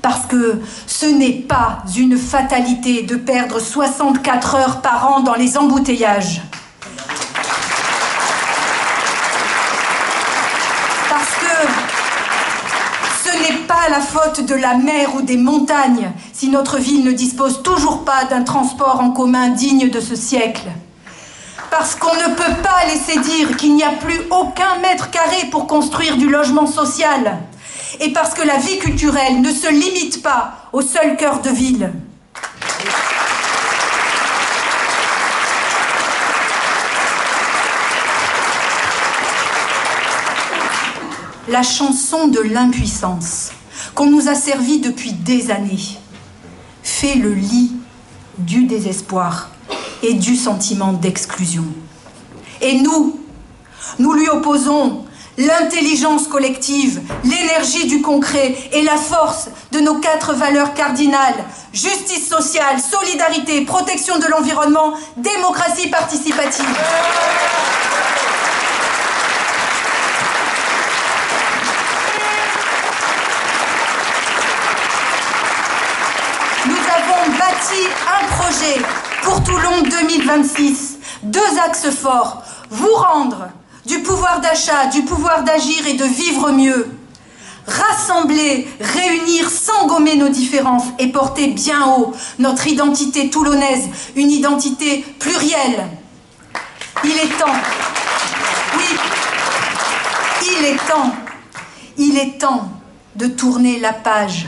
Parce que ce n'est pas une fatalité de perdre 64 heures par an dans les embouteillages. Parce que ce n'est pas la faute de la mer ou des montagnes si notre ville ne dispose toujours pas d'un transport en commun digne de ce siècle. Parce qu'on ne peut pas laisser dire qu'il n'y a plus aucun mètre carré pour construire du logement social. Et parce que la vie culturelle ne se limite pas au seul cœur de ville. La chanson de l'impuissance, qu'on nous a servie depuis des années, fait le lit du désespoir et du sentiment d'exclusion. Et nous lui opposons l'intelligence collective, l'énergie du concret et la force de nos 4 valeurs cardinales: justice sociale, solidarité, protection de l'environnement, démocratie participative. Nous avons bâti un projet pour Toulon 2026, 2 axes forts: vous rendre du pouvoir d'achat, du pouvoir d'agir et de vivre mieux. Rassembler, réunir sans gommer nos différences et porter bien haut notre identité toulonnaise, une identité plurielle. Il est temps, oui, il est temps de tourner la page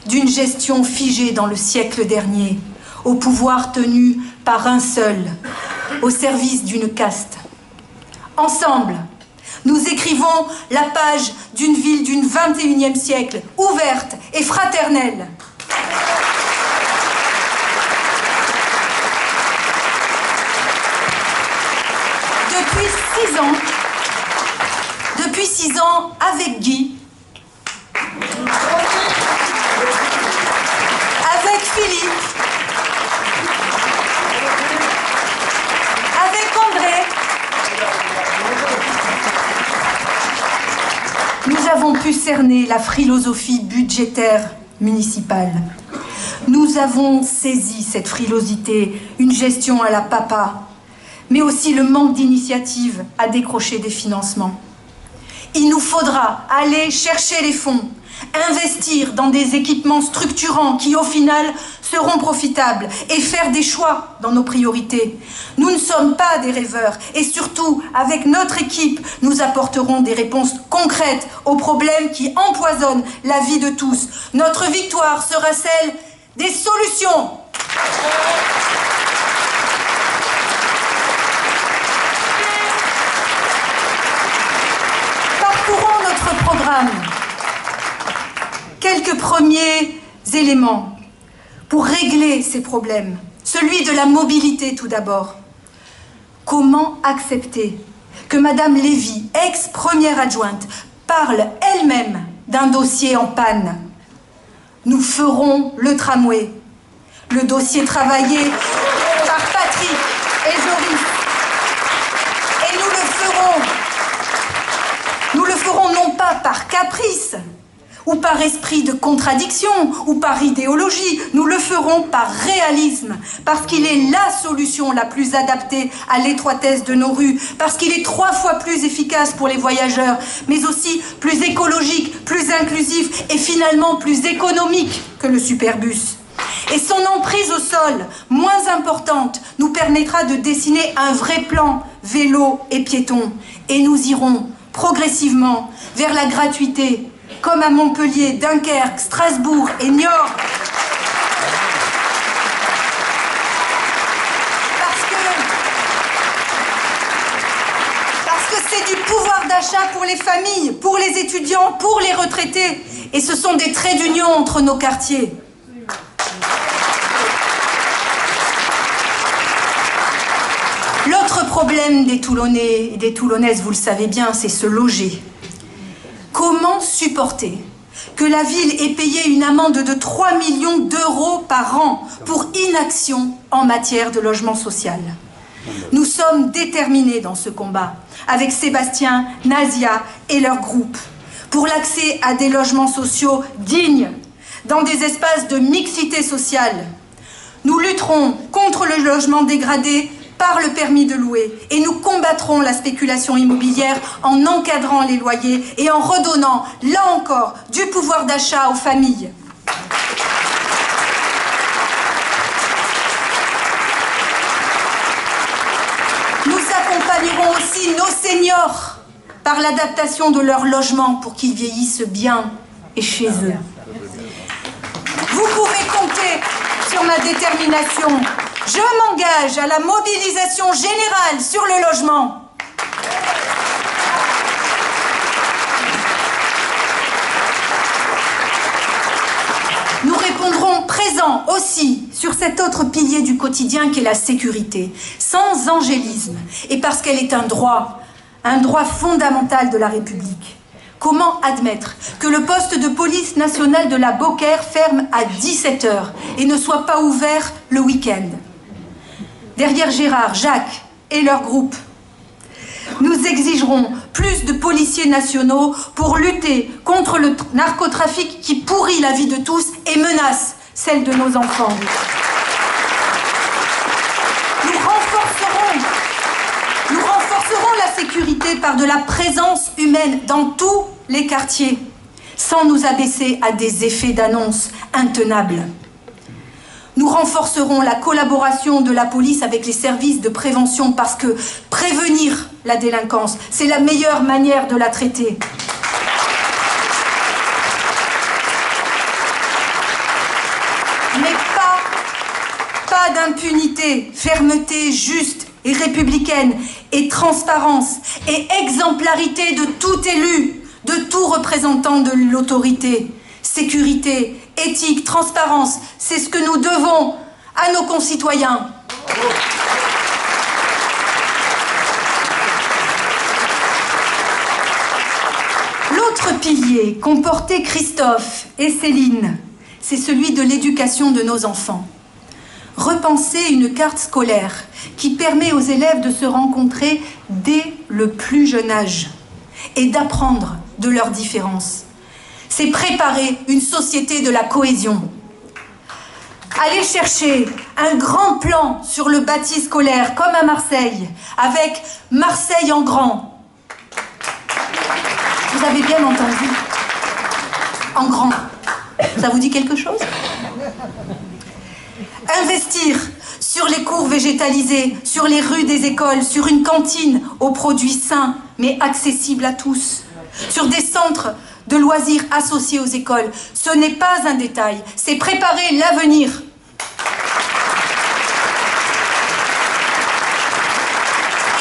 d'une gestion figée dans le siècle dernier, au pouvoir tenu par un seul, au service d'une caste. Ensemble, nous écrivons la page d'une ville du XXIe siècle, ouverte et fraternelle. Depuis 6 ans, avec Guy, avec Philippe, avec André, nous avons pu cerner la philosophie budgétaire municipale. Nous avons saisi cette frilosité, une gestion à la papa, mais aussi le manque d'initiative à décrocher des financements. Il nous faudra aller chercher les fonds, investir dans des équipements structurants qui, au final, seront profitables et faire des choix dans nos priorités. Nous ne sommes pas des rêveurs et surtout, avec notre équipe, nous apporterons des réponses concrètes aux problèmes qui empoisonnent la vie de tous. Notre victoire sera celle des solutions. Parcourons notre programme. Quelques premiers éléments pour régler ces problèmes. Celui de la mobilité tout d'abord. Comment accepter que Madame Lévy, ex-première adjointe, parle elle-même d'un dossier en panne? Nous ferons le tramway, le dossier travaillé par Patrick et Joris. Et nous le ferons non pas par caprice, ou par esprit de contradiction, ou par idéologie. Nous le ferons par réalisme, parce qu'il est la solution la plus adaptée à l'étroitesse de nos rues, parce qu'il est 3 fois plus efficace pour les voyageurs, mais aussi plus écologique, plus inclusif et finalement plus économique que le superbus. Et son emprise au sol, moins importante, nous permettra de dessiner un vrai plan vélo et piéton. Et nous irons progressivement vers la gratuité, comme à Montpellier, Dunkerque, Strasbourg et Niort. Parce que c'est du pouvoir d'achat pour les familles, pour les étudiants, pour les retraités. Et ce sont des traits d'union entre nos quartiers. L'autre problème des Toulonnais et des Toulonnaises, vous le savez bien, c'est se loger. Comment supporter que la ville ait payé une amende de 3 millions d'euros par an pour inaction en matière de logement social? Nous sommes déterminés dans ce combat, avec Sébastien, Nazia et leur groupe, pour l'accès à des logements sociaux dignes, dans des espaces de mixité sociale. Nous lutterons contre le logement dégradé par le permis de louer et nous combattrons la spéculation immobilière en encadrant les loyers et en redonnant, là encore, du pouvoir d'achat aux familles. Nous accompagnerons aussi nos seniors par l'adaptation de leur logement pour qu'ils vieillissent bien et chez eux. Vous pouvez compter sur ma détermination. Je m'engage à la mobilisation générale sur le logement. Nous répondrons présent aussi sur cet autre pilier du quotidien qu'est la sécurité, sans angélisme, et parce qu'elle est un droit fondamental de la République. Comment admettre que le poste de police nationale de la Beaucaire ferme à 17 h et ne soit pas ouvert le week-end? Derrière Gérard, Jacques et leur groupe, nous exigerons plus de policiers nationaux pour lutter contre le narcotrafic qui pourrit la vie de tous et menace celle de nos enfants. Nous renforcerons la sécurité par de la présence humaine dans tous les quartiers, sans nous abaisser à des effets d'annonce intenables. Nous renforcerons la collaboration de la police avec les services de prévention parce que prévenir la délinquance, c'est la meilleure manière de la traiter. Mais pas d'impunité, fermeté juste et républicaine, et transparence et exemplarité de tout élu, de tout représentant de l'autorité. Sécurité, éthique, transparence, c'est ce que nous devons à nos concitoyens. L'autre pilier qu'ont porté Christophe et Céline, c'est celui de l'éducation de nos enfants. Repenser une carte scolaire qui permet aux élèves de se rencontrer dès le plus jeune âge et d'apprendre de leurs différences. C'est préparer une société de la cohésion. Aller chercher un grand plan sur le bâti scolaire, comme à Marseille, avec Marseille en grand. Vous avez bien entendu. En grand. Ça vous dit quelque chose? Investir sur les cours végétalisés, sur les rues des écoles, sur une cantine aux produits sains, mais accessibles à tous, sur des centres de loisirs associés aux écoles. Ce n'est pas un détail, c'est préparer l'avenir.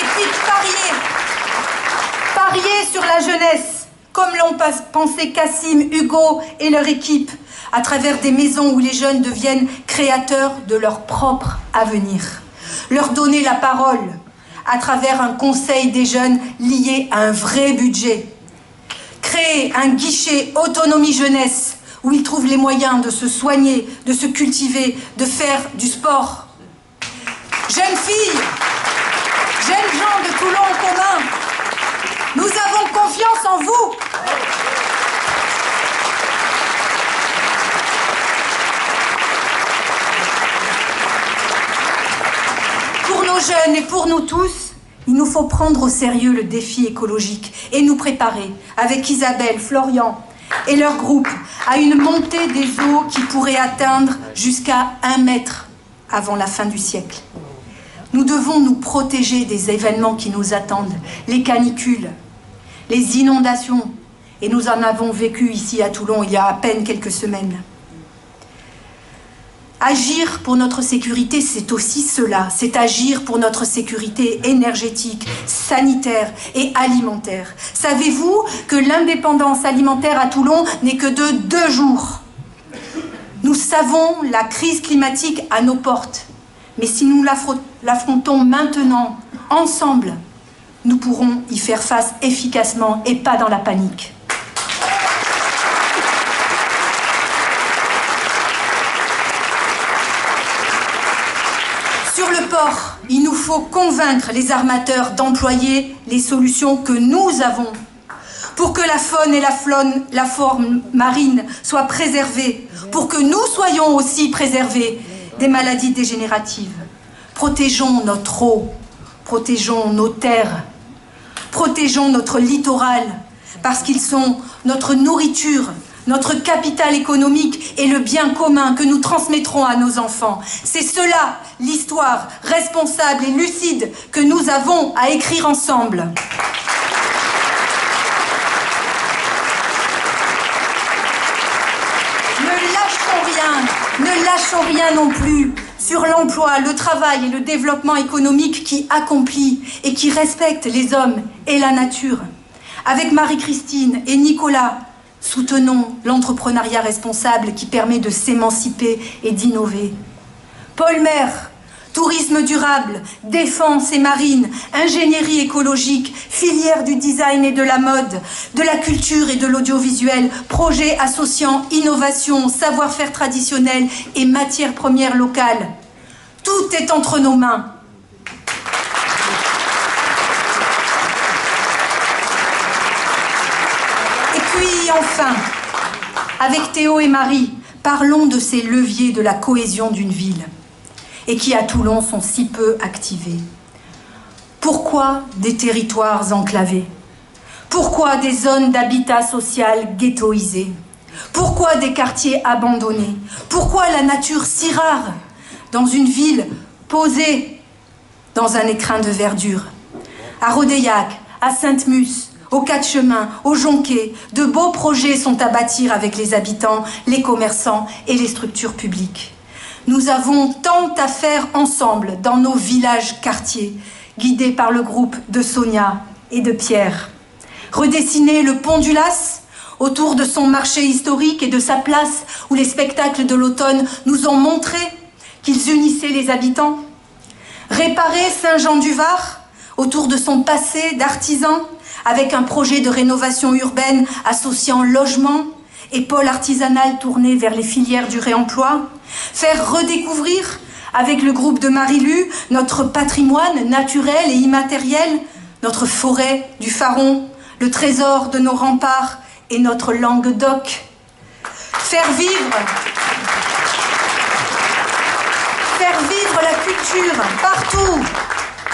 Et puis parier sur la jeunesse, comme l'ont pensé Cassim, Hugo et leur équipe, à travers des maisons où les jeunes deviennent créateurs de leur propre avenir. Leur donner la parole à travers un conseil des jeunes lié à un vrai budget. Créer un guichet autonomie jeunesse où ils trouvent les moyens de se soigner, de se cultiver, de faire du sport. Jeunes filles, jeunes gens de Toulon en commun, nous avons confiance en vous. Pour nos jeunes et pour nous tous, il nous faut prendre au sérieux le défi écologique et nous préparer, avec Isabelle, Florian et leur groupe, à une montée des eaux qui pourrait atteindre jusqu'à 1 mètre avant la fin du siècle. Nous devons nous protéger des événements qui nous attendent, les canicules, les inondations, et nous en avons vécu ici à Toulon il y a à peine quelques semaines. Agir pour notre sécurité, c'est aussi cela, c'est agir pour notre sécurité énergétique, sanitaire et alimentaire. Savez-vous que l'indépendance alimentaire à Toulon n'est que de 2 jours? Nous savons la crise climatique à nos portes, mais si nous l'affrontons maintenant, ensemble, nous pourrons y faire face efficacement et pas dans la panique. Sur le port, il nous faut convaincre les armateurs d'employer les solutions que nous avons pour que la faune et la faune marine soient préservées, pour que nous soyons aussi préservés des maladies dégénératives. Protégeons notre eau, protégeons nos terres, protégeons notre littoral, parce qu'ils sont notre nourriture, notre capital économique et le bien commun que nous transmettrons à nos enfants. C'est cela, l'histoire responsable et lucide que nous avons à écrire ensemble. Ne lâchons rien non plus sur l'emploi, le travail et le développement économique qui accomplit et qui respecte les hommes et la nature. Avec Marie-Christine et Nicolas, soutenons l'entrepreneuriat responsable qui permet de s'émanciper et d'innover. Paul Maire, tourisme durable, défense et marine, ingénierie écologique, filière du design et de la mode, de la culture et de l'audiovisuel, projets associant innovation, savoir-faire traditionnel et matières premières locales. Tout est entre nos mains. Et puis enfin, avec Théo et Marie, parlons de ces leviers de la cohésion d'une ville et qui à Toulon sont si peu activés. Pourquoi des territoires enclavés? Pourquoi des zones d'habitat social ghettoisées? Pourquoi des quartiers abandonnés? Pourquoi la nature si rare dans une ville posée dans un écrin de verdure? À Rodéiac, à Sainte-Mus, aux Quatre-Chemins, au Jonquet, de beaux projets sont à bâtir avec les habitants, les commerçants et les structures publiques. Nous avons tant à faire ensemble dans nos villages-quartiers, guidés par le groupe de Sonia et de Pierre. Redessiner le pont du Las autour de son marché historique et de sa place où les spectacles de l'automne nous ont montré qu'ils unissaient les habitants. Réparer Saint-Jean-du-Var autour de son passé d'artisan avec un projet de rénovation urbaine associant logement et pôle artisanal tourné vers les filières du réemploi. Faire redécouvrir avec le groupe de Marie-Lu notre patrimoine naturel et immatériel, notre forêt du Faron, le trésor de nos remparts et notre Languedoc. Faire vivre la culture partout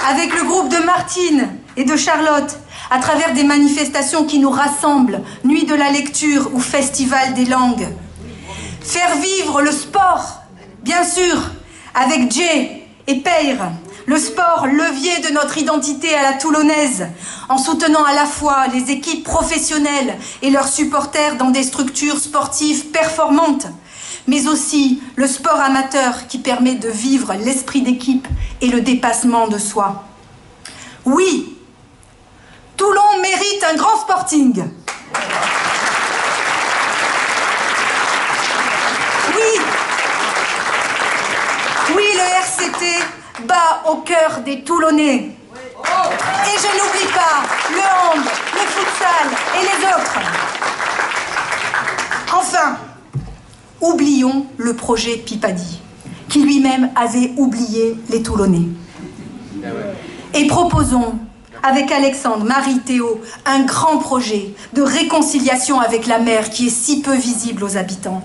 avec le groupe de Martine et de Charlotte à travers des manifestations qui nous rassemblent, Nuit de la lecture ou Festival des langues. Faire vivre le sport, bien sûr, avec Jay et Peyre, le sport, levier de notre identité à la toulonnaise, en soutenant à la fois les équipes professionnelles et leurs supporters dans des structures sportives performantes, mais aussi le sport amateur qui permet de vivre l'esprit d'équipe et le dépassement de soi. Oui, Toulon mérite un grand sporting. Oui, le RCT bat au cœur des Toulonnais. Et je n'oublie pas le hand, le futsal et les autres. Enfin, oublions le projet Pipadi, qui lui-même avait oublié les Toulonnais. Et proposons, avec Alexandre, Marie, Théo, un grand projet de réconciliation avec la mer qui est si peu visible aux habitants.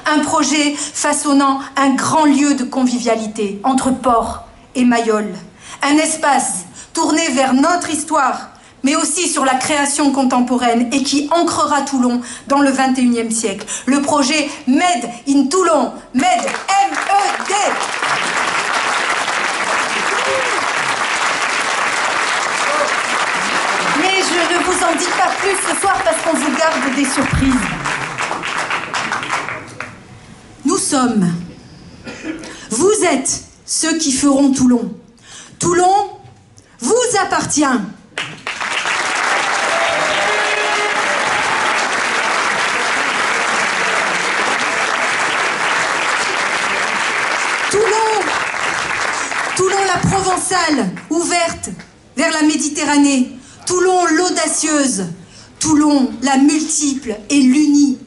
Un projet façonnant un grand lieu de convivialité entre Port et Mayol. Un espace tourné vers notre histoire, mais aussi sur la création contemporaine et qui ancrera Toulon dans le XXIe siècle. Le projet Made in Toulon, Made, M-E-D. Mais je ne vous en dites pas plus ce soir parce qu'on vous garde des surprises. Nous sommes, vous êtes ceux qui feront Toulon. Toulon vous appartient. Toulon la provençale, ouverte vers la Méditerranée. Toulon l'audacieuse. Toulon la multiple et l'unie.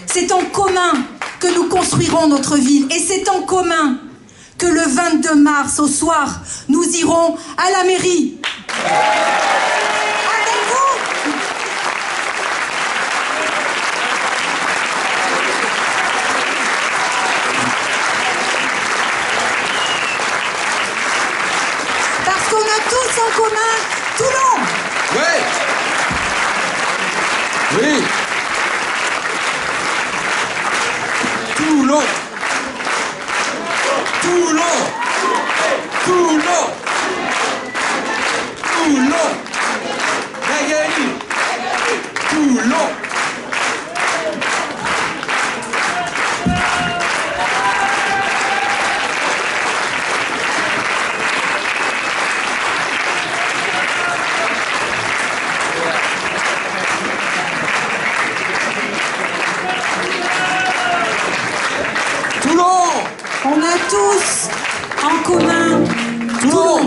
C'est en commun que nous construirons notre ville. Et c'est en commun que le 22 mars au soir, nous irons à la mairie. Avec vous. Parce qu'on a tous en commun Toulon. Ouais. Oui. Toulon. Toulon. Toulon. Toulon. Magali. Toulon. On a tous en commun Toulon.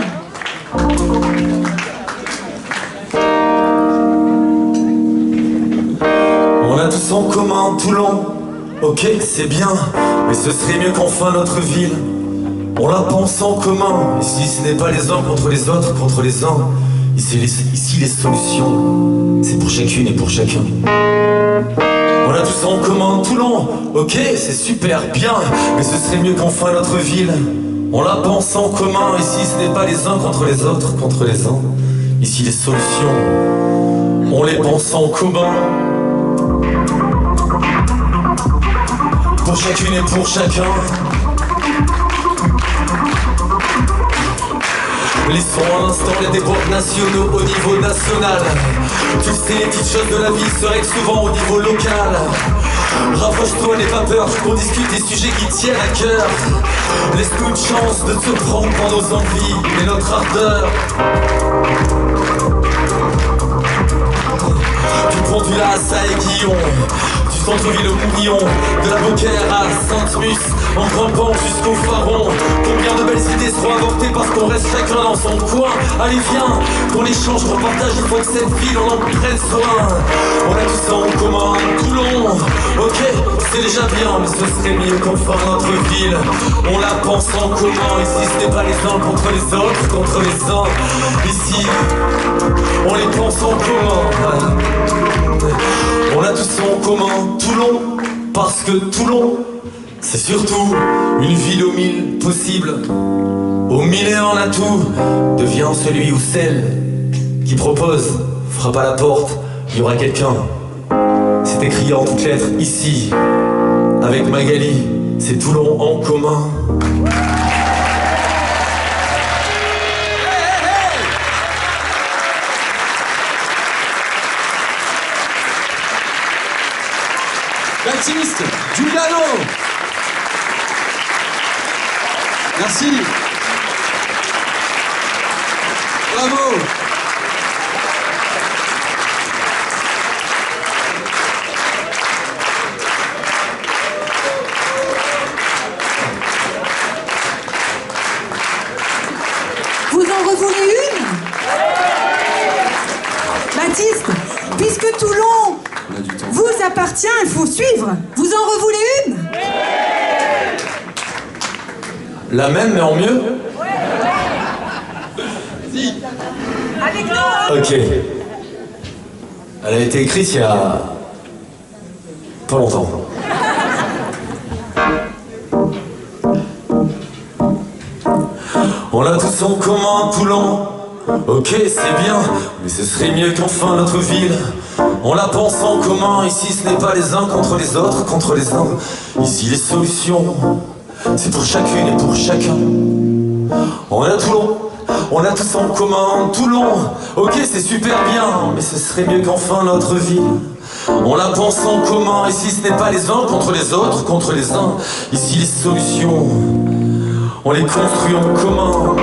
On a tous en commun Toulon. Ok, c'est bien, mais ce serait mieux qu'enfin notre ville, on la pense en commun. Ici, ce n'est pas les uns contre les autres, contre les uns. Ici, les solutions, c'est pour chacune et pour chacun. On a tous en commun Toulon, ok, c'est super bien, mais ce serait mieux qu'enfin notre ville, on la pense en commun. Ici, ce n'est pas les uns contre les autres, contre les uns. Ici, les solutions, on les pense en commun. Pour chacune et pour chacun. Laissons un instant les débats nationaux au niveau national. Tu sais, les petites choses de la vie se règlent souvent au niveau local. Rapproche-toi, n'aie pas peur, qu'on discute des sujets qui tiennent à cœur. Laisse-nous une chance de te prendre dans nos envies et notre ardeur. Du pont du Las à Aiguillon, du centre-ville au Mourillon, de la Beaucaire à Sainte-Mus, en grimpant jusqu'au Faron. Combien de belles idées seront avortées parce qu'on reste chacun dans son coin. Allez viens, qu'on échange, qu'on partage, il faut que cette ville on en prenne soin. On a tout ça en commun, Toulon, ok, c'est déjà bien, mais ce serait mieux qu'enfin notre ville, on la pense en commun. Ici ce n'est pas les uns contre les autres, contre les uns. Ici, on les pense en commun. On a tous en commun Toulon, parce que Toulon, c'est surtout une ville aux mille possibles. Au mille et un atout, devient celui ou celle qui propose, frappe à la porte, il y aura quelqu'un. C'est écrit en toutes lettres ici, avec Magali, c'est Toulon en commun. Baptiste Giuliano. Merci. Bravo. Vous en revoulez une? Baptiste, puisque Toulon vous appartient, il faut suivre. Vous en revoulez une? La même mais en mieux? Si. Avec nous, hein? Ok. Elle a été écrite il y a pas longtemps. On a tous en commun Toulon. Ok, c'est bien, mais ce serait mieux qu'enfin notre ville, on la pense en commun. Ici ce n'est pas les uns contre les autres, contre les uns. Ici les solutions, c'est pour chacune et pour chacun. On a Toulon, On a tous en commun Toulon. Ok, c'est super bien, mais ce serait mieux qu'enfin notre ville on la pense en commun. Ici ce n'est pas les uns contre les autres, contre les uns. Ici les solutions, on les construit en commun.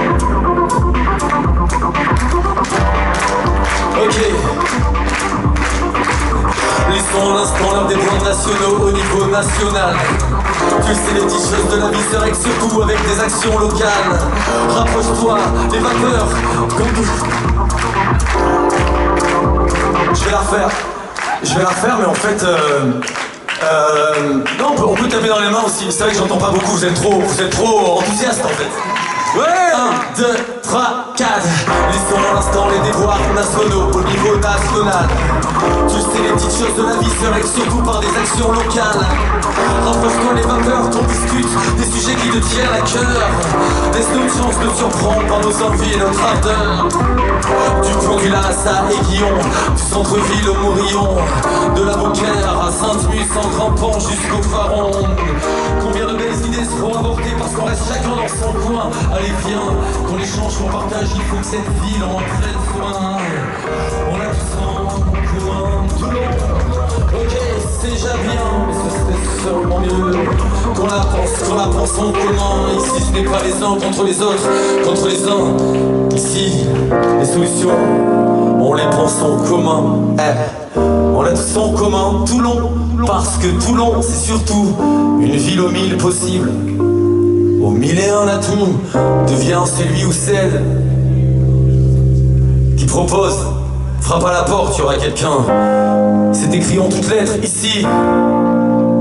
Ok. Laissons un instant l'un des points nationaux au niveau national. Tu sais, les petites choses de la vie se règlent surtout avec des actions locales. Rapproche-toi, les vapeurs, comme nous. Je vais la refaire, mais en fait, non, on peut taper dans les mains aussi. C'est vrai que j'entends pas beaucoup, vous êtes trop enthousiaste en fait. Ouais 1, 2, 3, 4. Laissons un instant les devoirs nationaux au niveau national. Tu sais, les petites choses de la vie se règlent surtout par des actions locales. Rapproche-toi les vapeurs, qu'on discute des sujets qui te tiennent à cœur. Laisse-nous une chance de surprendre par nos envies et notre ardeur. Du Condulas à Aiguillon, du centre-ville au Morillon, de la Beaucaire à Sainte-Mus en grimpant jusqu'au Faron. Combien de belles idées seront avortées parce qu'on reste chacun dans son coin. Allez viens, qu'on échange, qu'on partage, il faut que cette ville en prenne soin. On a tous en commun Toulon. Ok, c'est déjà bien, mais ce serait sûrement mieux qu'on la pense en commun. Ici ce n'est pas les uns contre les autres, contre les uns. Ici, les solutions, on les pense en commun. On a tous en commun Toulon, parce que Toulon c'est surtout une ville aux 1000 possibles. Au 1001 atout, devient celui ou celle qui propose. Frappe à la porte, il y aura quelqu'un. C'est écrit en toutes lettres, ici,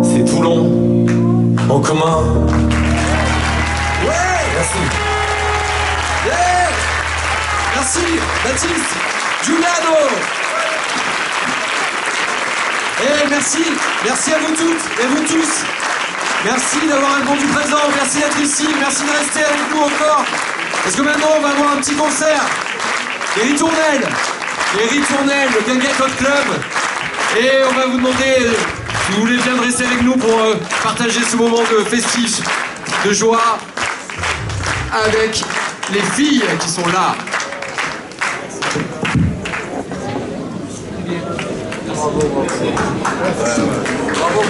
c'est Toulon, en commun. Ouais, merci. Yeah. Merci, Baptiste, Giuliano. Et merci à vous toutes et vous tous. Merci d'avoir répondu présent, merci d'être ici, merci de rester avec nous encore. Parce que maintenant on va avoir un petit concert. Les Ritournelles, le Guinguette Hot Club. Et on va vous demander si vous voulez bien rester avec nous pour partager ce moment de festif, de joie avec les filles qui sont là. Bravo,